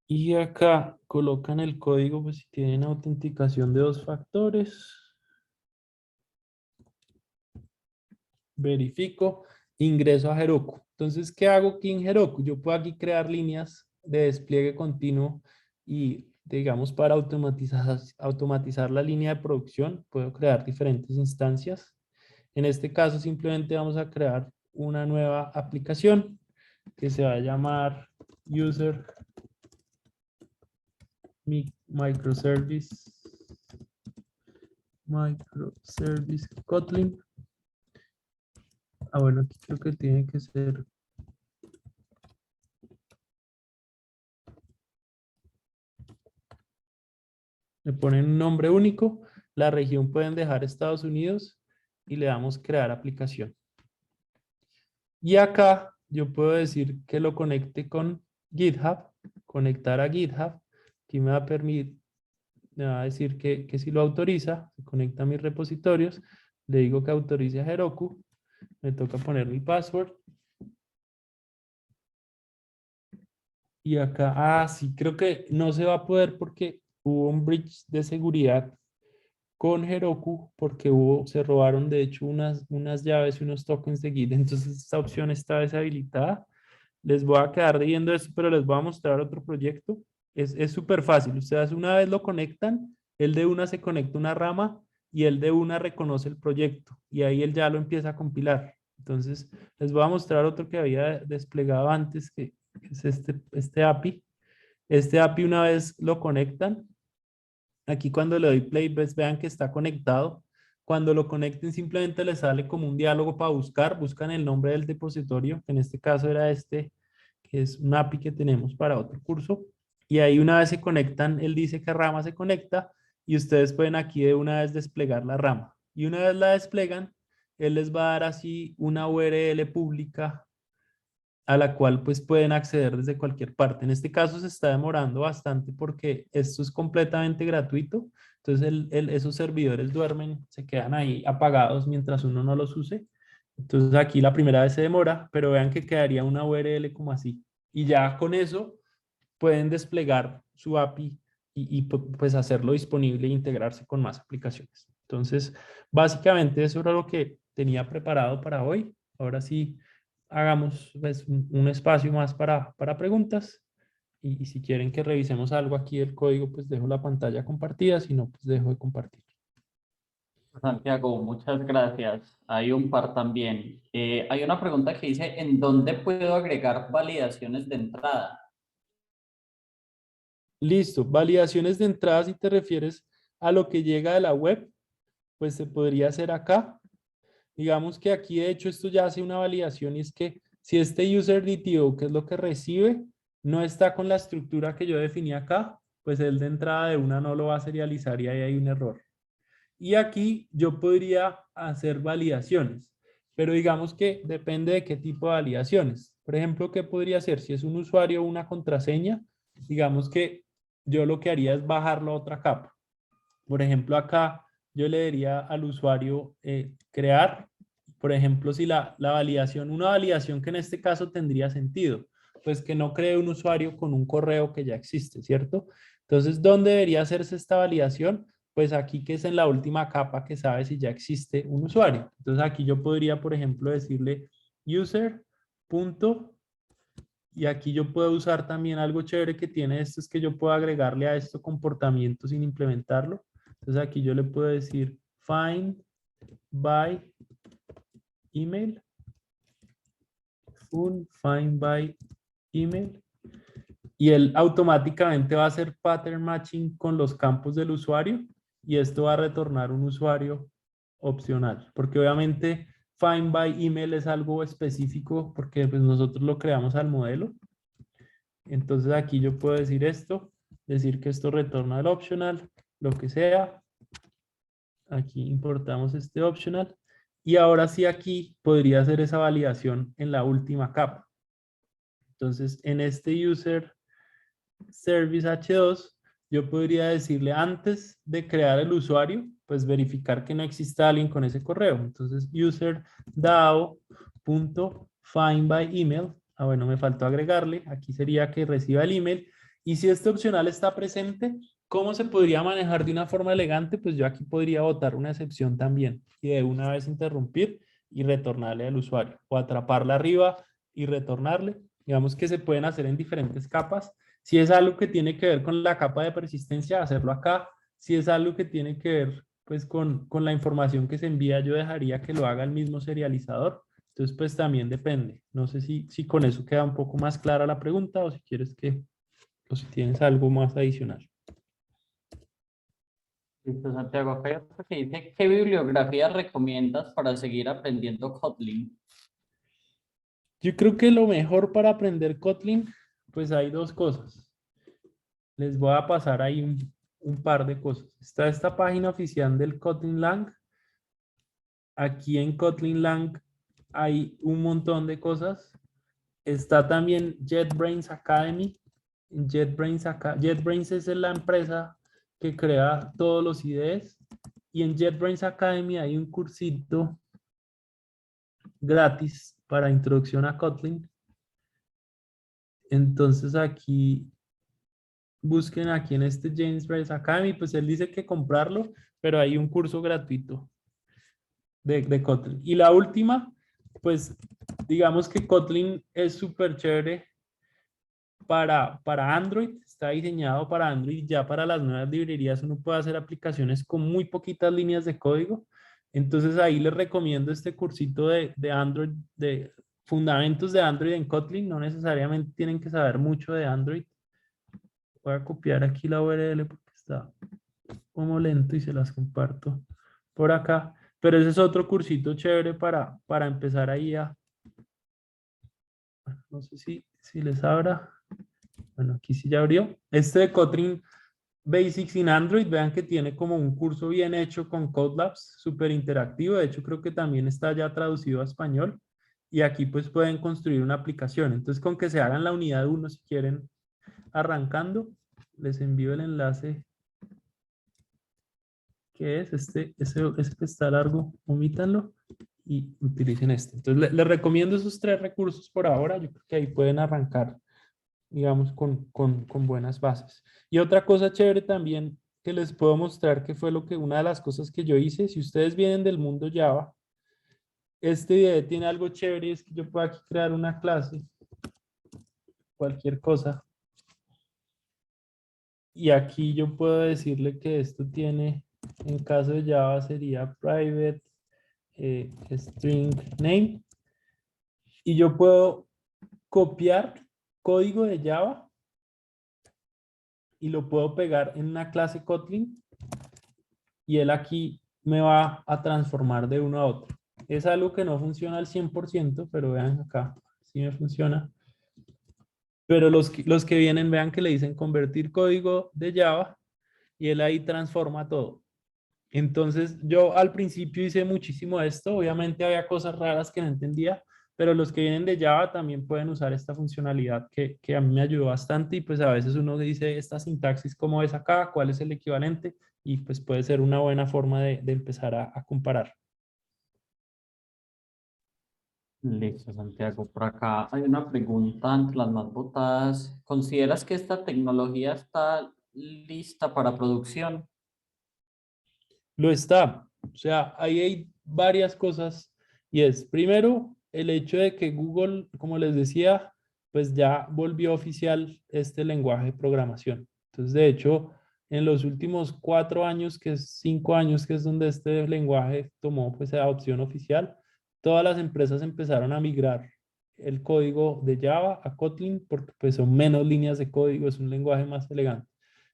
[SPEAKER 4] Y acá colocan el código pues si tienen autenticación de 2 factores. Verifico, ingreso a Heroku. Entonces, ¿qué hago aquí en Heroku? Yo puedo aquí crear líneas de despliegue continuo y, digamos, para automatizar la línea de producción, puedo crear diferentes instancias. En este caso, simplemente vamos a crear una nueva aplicación que se va a llamar User Microservice Kotlin. Bueno, aquí creo que tiene que ser. Le ponen un nombre único. La región pueden dejar Estados Unidos y le damos crear aplicación. Y acá yo puedo decir que lo conecte con GitHub, conectar a GitHub. Aquí me va a decir que si lo autoriza, se conecta a mis repositorios. Le digo que autorice a Heroku. Me toca poner mi password. Y acá, sí, creo que no se va a poder porque hubo un breach de seguridad con Heroku porque se robaron de hecho unas llaves y unos tokens de Git. Entonces esta opción está deshabilitada. Les voy a quedar viendo esto, pero les voy a mostrar otro proyecto. Es súper fácil. Ustedes una vez lo conectan, el de una se conecta a una rama y el de una reconoce el proyecto y ahí él ya lo empieza a compilar. Entonces les voy a mostrar otro que había desplegado antes, que es este API. Este API una vez lo conectan, aquí cuando le doy play, vean que está conectado. Cuando lo conecten simplemente les sale como un diálogo para buscan el nombre del depositorio, que en este caso era este, que es un API que tenemos para otro curso. Y ahí una vez se conectan, él dice que rama se conecta y ustedes pueden aquí de una vez desplegar la rama. Y una vez la desplegan, él les va a dar así una URL pública a la cual pues pueden acceder desde cualquier parte. En este caso se está demorando bastante porque esto es completamente gratuito. Entonces esos servidores duermen, se quedan ahí apagados mientras uno no los use. Entonces aquí la primera vez se demora, pero vean que quedaría una URL como así. Y ya con eso pueden desplegar su API y pues hacerlo disponible e integrarse con más aplicaciones. Entonces, básicamente eso era lo que tenía preparado para hoy. Ahora sí, hagamos pues, un espacio más para preguntas y si quieren que revisemos algo aquí del código, pues dejo la pantalla compartida, si no, pues dejo de compartir.
[SPEAKER 1] Santiago, muchas gracias. Hay un par también. Hay una pregunta que dice, ¿en dónde puedo agregar validaciones de entrada?
[SPEAKER 4] Listo, validaciones de entrada, si te refieres a lo que llega de la web, pues se podría hacer acá. Digamos que aquí de hecho esto ya hace una validación y es que si este user DTO, que es lo que recibe, no está con la estructura que yo definí acá, pues el de entrada de una no lo va a serializar y ahí hay un error. Y aquí yo podría hacer validaciones, pero digamos que depende de qué tipo de validaciones. Por ejemplo, ¿qué podría hacer? Si es un usuario o una contraseña, digamos que yo lo que haría es bajarlo a otra capa. Por ejemplo, acá yo le diría al usuario crear, por ejemplo, si la validación, una validación que en este caso tendría sentido, pues que no cree un usuario con un correo que ya existe, ¿cierto? Entonces, ¿dónde debería hacerse esta validación? Pues aquí que es en la última capa que sabe si ya existe un usuario. Entonces aquí yo podría, por ejemplo, decirle user. Y aquí yo puedo usar también algo chévere que tiene esto, es que yo puedo agregarle a esto comportamiento sin implementarlo. Entonces aquí yo le puedo decir find by email. Find by email. Y él automáticamente va a hacer pattern matching con los campos del usuario y esto va a retornar un usuario opcional. Porque obviamente find by email es algo específico porque pues nosotros lo creamos al modelo. Entonces aquí yo puedo decir esto, decir que esto retorna el optional, lo que sea. Aquí importamos este optional. Y ahora sí aquí podría hacer esa validación en la última capa. Entonces en este user service H2, yo podría decirle antes de crear el usuario, pues verificar que no exista alguien con ese correo. Entonces user DAO.find by email. Ah, bueno, me faltó agregarle. Aquí sería que reciba el email. Y si este opcional está presente, ¿cómo se podría manejar de una forma elegante? Pues yo aquí podría botar una excepción también y de una vez interrumpir y retornarle al usuario o atraparla arriba y retornarle. Digamos que se pueden hacer en diferentes capas. Si es algo que tiene que ver con la capa de persistencia, hacerlo acá. Si es algo que tiene que ver pues con la información que se envía, yo dejaría que lo haga el mismo serializador. Entonces, pues también depende. No sé si con eso queda un poco más clara la pregunta o si quieres que, o si tienes algo más adicional.
[SPEAKER 1] Listo, Santiago. Acá hay otro que dice, ¿qué bibliografía recomiendas para seguir aprendiendo Kotlin?
[SPEAKER 4] Yo creo que lo mejor para aprender Kotlin, pues hay dos cosas. Les voy a pasar ahí un par de cosas. Está esta página oficial del Kotlin Lang. Aquí en Kotlin Lang hay un montón de cosas. Está también JetBrains Academy. JetBrains es la empresa que crea todos los IDEs. Y en JetBrains Academy hay un cursito gratis para introducción a Kotlin. Entonces aquí, busquen aquí en este JetBrains Academy, pues él dice que comprarlo, pero hay un curso gratuito de Kotlin. Y la última, pues digamos que Kotlin es súper chévere para Android, está diseñado para Android, ya para las nuevas librerías uno puede hacer aplicaciones con muy poquitas líneas de código. Entonces ahí les recomiendo este cursito de Android, de fundamentos de Android en Kotlin, no necesariamente tienen que saber mucho de Android. Voy a copiar aquí la URL porque está como lento y se las comparto por acá. Pero ese es otro cursito chévere para empezar ahí a... No sé si les abra. Bueno, aquí sí ya abrió. Este de Kotlin Basics in Android, vean que tiene como un curso bien hecho con Codelabs, súper interactivo. De hecho, creo que también está ya traducido a español. Y aquí pues pueden construir una aplicación. Entonces, con que se hagan la unidad 1 si quieren arrancando, les envío el enlace que es ese que está largo, omítanlo y utilicen este. Entonces, les recomiendo esos 3 recursos por ahora. Yo creo que ahí pueden arrancar, digamos, con buenas bases. Y otra cosa chévere también que les puedo mostrar que fue una de las cosas que yo hice. Si ustedes vienen del mundo Java, este video tiene algo chévere, es que yo puedo aquí crear una clase, cualquier cosa. Y aquí yo puedo decirle que esto tiene En caso de Java sería private string name. Y yo puedo copiar código de Java y lo puedo pegar en una clase Kotlin y él aquí me va a transformar de uno a otro. Es algo que no funciona al 100%, pero vean acá, sí me funciona. Pero los que vienen, vean que le dicen convertir código de Java y él ahí transforma todo. Entonces, yo al principio hice muchísimo esto. Obviamente había cosas raras que no entendía, pero los que vienen de Java también pueden usar esta funcionalidad que a mí me ayudó bastante. Y pues a veces uno dice esta sintaxis, ¿cómo es acá? ¿Cuál es el equivalente? Y pues puede ser una buena forma de empezar a comparar.
[SPEAKER 1] Listo, Santiago. Por acá hay una pregunta entre las más votadas. ¿Consideras que esta tecnología está lista para producción?
[SPEAKER 4] Lo está. O sea, ahí hay varias cosas y es, primero, el hecho de que Google, como les decía, pues ya volvió oficial este lenguaje de programación. Entonces, de hecho, en los últimos 4 años, que es 5 años, que es donde este lenguaje tomó pues adopción oficial, todas las empresas empezaron a migrar el código de Java a Kotlin porque pues son menos líneas de código, es un lenguaje más elegante.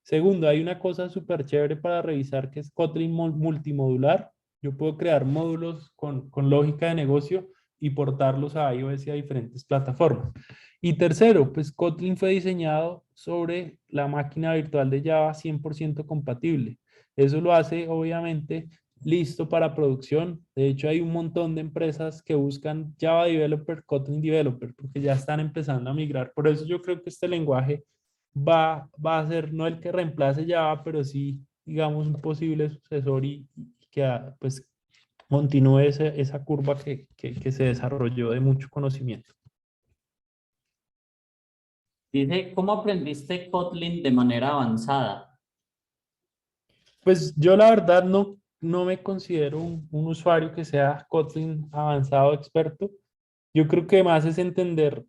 [SPEAKER 4] Segundo, hay una cosa súper chévere para revisar que es Kotlin multimodular. Yo puedo crear módulos con lógica de negocio y portarlos a iOS y a diferentes plataformas. Y tercero, pues Kotlin fue diseñado sobre la máquina virtual de Java 100% compatible. Eso lo hace, obviamente, listo para producción. De hecho, hay un montón de empresas que buscan Java Developer, Kotlin Developer, porque ya están empezando a migrar. Por eso yo creo que este lenguaje va a ser no el que reemplace Java, pero sí, digamos, un posible sucesor y que pues continúe esa curva que se desarrolló de mucho conocimiento.
[SPEAKER 1] Dice, ¿cómo aprendiste Kotlin de manera avanzada?
[SPEAKER 4] Pues yo la verdad no me considero un usuario que sea Kotlin avanzado experto. Yo creo que más es entender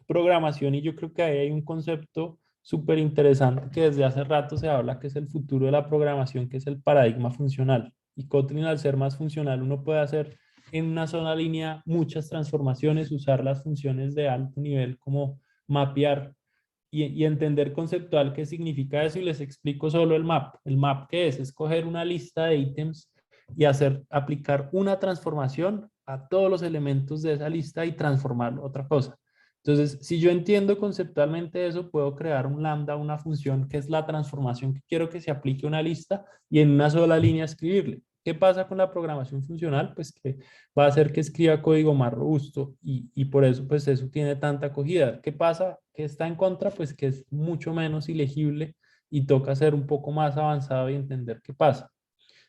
[SPEAKER 4] programación y yo creo que ahí hay un concepto súper interesante que desde hace rato se habla que es el futuro de la programación, que es el paradigma funcional. Y Kotlin al ser más funcional uno puede hacer en una sola línea muchas transformaciones, usar las funciones de alto nivel como mapear y entender conceptual qué significa eso y les explico solo el map. El map, ¿qué es? Es coger una lista de ítems y aplicar una transformación a todos los elementos de esa lista y transformarlo a otra cosa. Entonces, si yo entiendo conceptualmente eso, puedo crear un lambda, una función que es la transformación que quiero que se aplique a una lista y en una sola línea escribirle. ¿Qué pasa con la programación funcional? Pues que va a hacer que escriba código más robusto y por eso pues eso tiene tanta acogida. ¿Qué pasa? ¿Qué está en contra? Pues que es mucho menos ilegible y toca ser un poco más avanzado y entender qué pasa.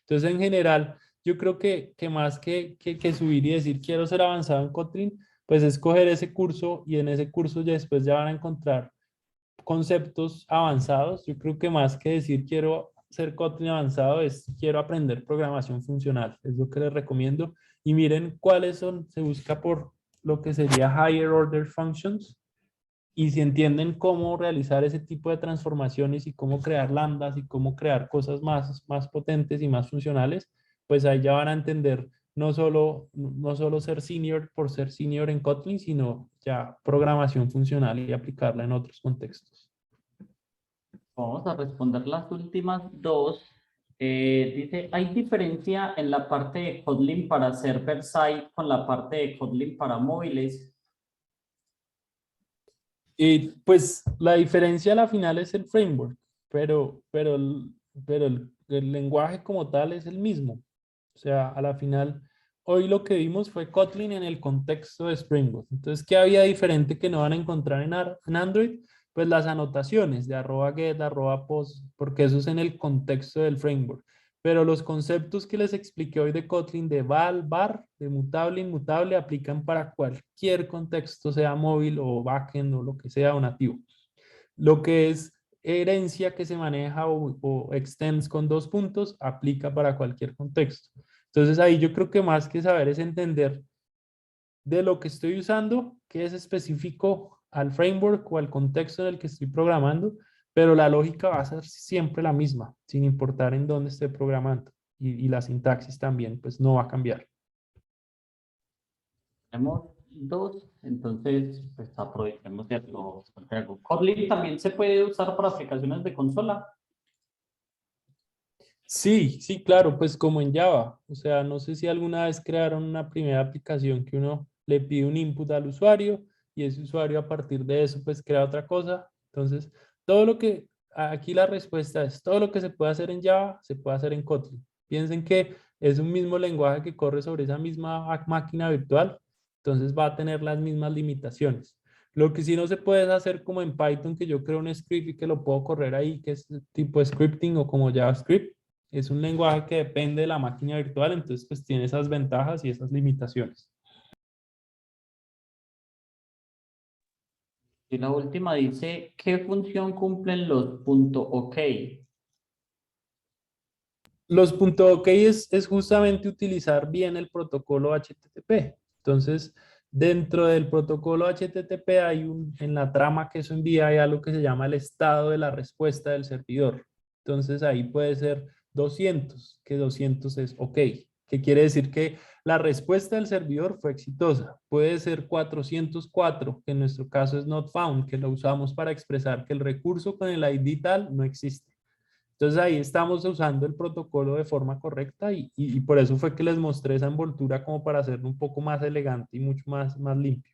[SPEAKER 4] Entonces, en general, yo creo que más que subir y decir quiero ser avanzado en Kotlin, pues escoger ese curso y en ese curso ya después ya van a encontrar conceptos avanzados. Yo creo que más que decir quiero ser Kotlin avanzado es quiero aprender programación funcional. Es lo que les recomiendo. Y miren cuáles son, se busca por lo que sería higher order functions. Y si entienden cómo realizar ese tipo de transformaciones y cómo crear lambdas y cómo crear cosas más potentes y más funcionales, pues ahí ya van a entender no solo ser senior por ser senior en Kotlin, sino ya programación funcional y aplicarla en otros contextos.
[SPEAKER 1] Vamos a responder las últimas dos. Dice, ¿hay diferencia en la parte de Kotlin para server-side con la parte de Kotlin para móviles?
[SPEAKER 4] Y pues la diferencia a la final es el framework, pero el lenguaje como tal es el mismo. O sea, a la final, hoy lo que vimos fue Kotlin en el contexto de Spring Boot. Entonces, ¿qué había diferente que no van a encontrar en Android? Pues las anotaciones de @get, @post, porque eso es en el contexto del framework. Pero los conceptos que les expliqué hoy de Kotlin, de val, var, de mutable, inmutable, aplican para cualquier contexto, sea móvil o backend o lo que sea o nativo. Lo que es herencia que se maneja o extends con 2 puntos, aplica para cualquier contexto. Entonces ahí yo creo que más que saber es entender de lo que estoy usando, qué es específico al framework o al contexto en el que estoy programando, pero la lógica va a ser siempre la misma, sin importar en dónde esté programando. Y la sintaxis también, pues no va a cambiar.
[SPEAKER 1] Tenemos dos, entonces pues aprovechemos de hacerlo. Kotlin también se puede usar para aplicaciones de consola.
[SPEAKER 4] Sí, sí, claro, pues como en Java. O sea, no sé si alguna vez crearon una primera aplicación que uno le pide un input al usuario y ese usuario a partir de eso pues crea otra cosa. Entonces, todo lo que, aquí la respuesta es, todo lo que se puede hacer en Java se puede hacer en Kotlin. Piensen que es un mismo lenguaje que corre sobre esa misma máquina virtual, entonces va a tener las mismas limitaciones. Lo que sí no se puede es hacer como en Python, que yo creo un script y que lo puedo correr ahí, que es tipo scripting o como JavaScript. Es un lenguaje que depende de la máquina virtual, entonces pues tiene esas ventajas y esas limitaciones.
[SPEAKER 1] Y la última dice, ¿qué función cumplen los .ok?
[SPEAKER 4] Los .ok es justamente utilizar bien el protocolo HTTP. Entonces, dentro del protocolo HTTP en la trama que eso envía hay algo que se llama el estado de la respuesta del servidor. Entonces, ahí puede ser 200, que 200 es OK, que quiere decir que la respuesta del servidor fue exitosa. Puede ser 404, que en nuestro caso es not found, que lo usamos para expresar que el recurso con el ID tal no existe. Entonces ahí estamos usando el protocolo de forma correcta y por eso fue que les mostré esa envoltura como para hacerlo un poco más elegante y mucho más limpio.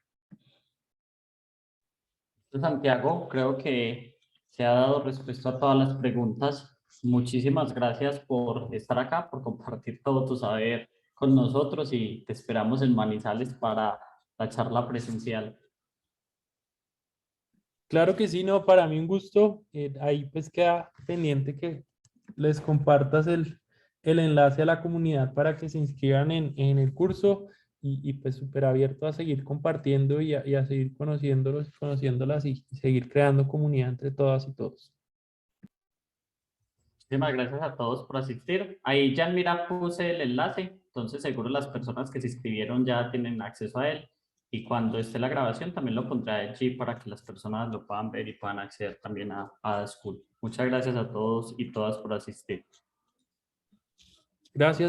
[SPEAKER 1] Santiago, creo que se ha dado respuesta a todas las preguntas. Muchísimas gracias por estar acá, por compartir todo tu saber con nosotros y te esperamos en Manizales para la charla presencial.
[SPEAKER 4] Claro que sí, no, para mí un gusto. Ahí pues queda pendiente que les compartas el enlace a la comunidad para que se inscriban en el curso y pues súper abierto a seguir compartiendo y a seguir conociéndolos, conociéndolas y seguir creando comunidad entre todas y todos.
[SPEAKER 1] Muchísimas gracias a todos por asistir. Ahí ya mira puse el enlace, entonces seguro las personas que se inscribieron ya tienen acceso a él. Y cuando esté la grabación también lo pondré allí para que las personas lo puedan ver y puedan acceder también a School. Muchas gracias a todos y todas por asistir.
[SPEAKER 4] Gracias.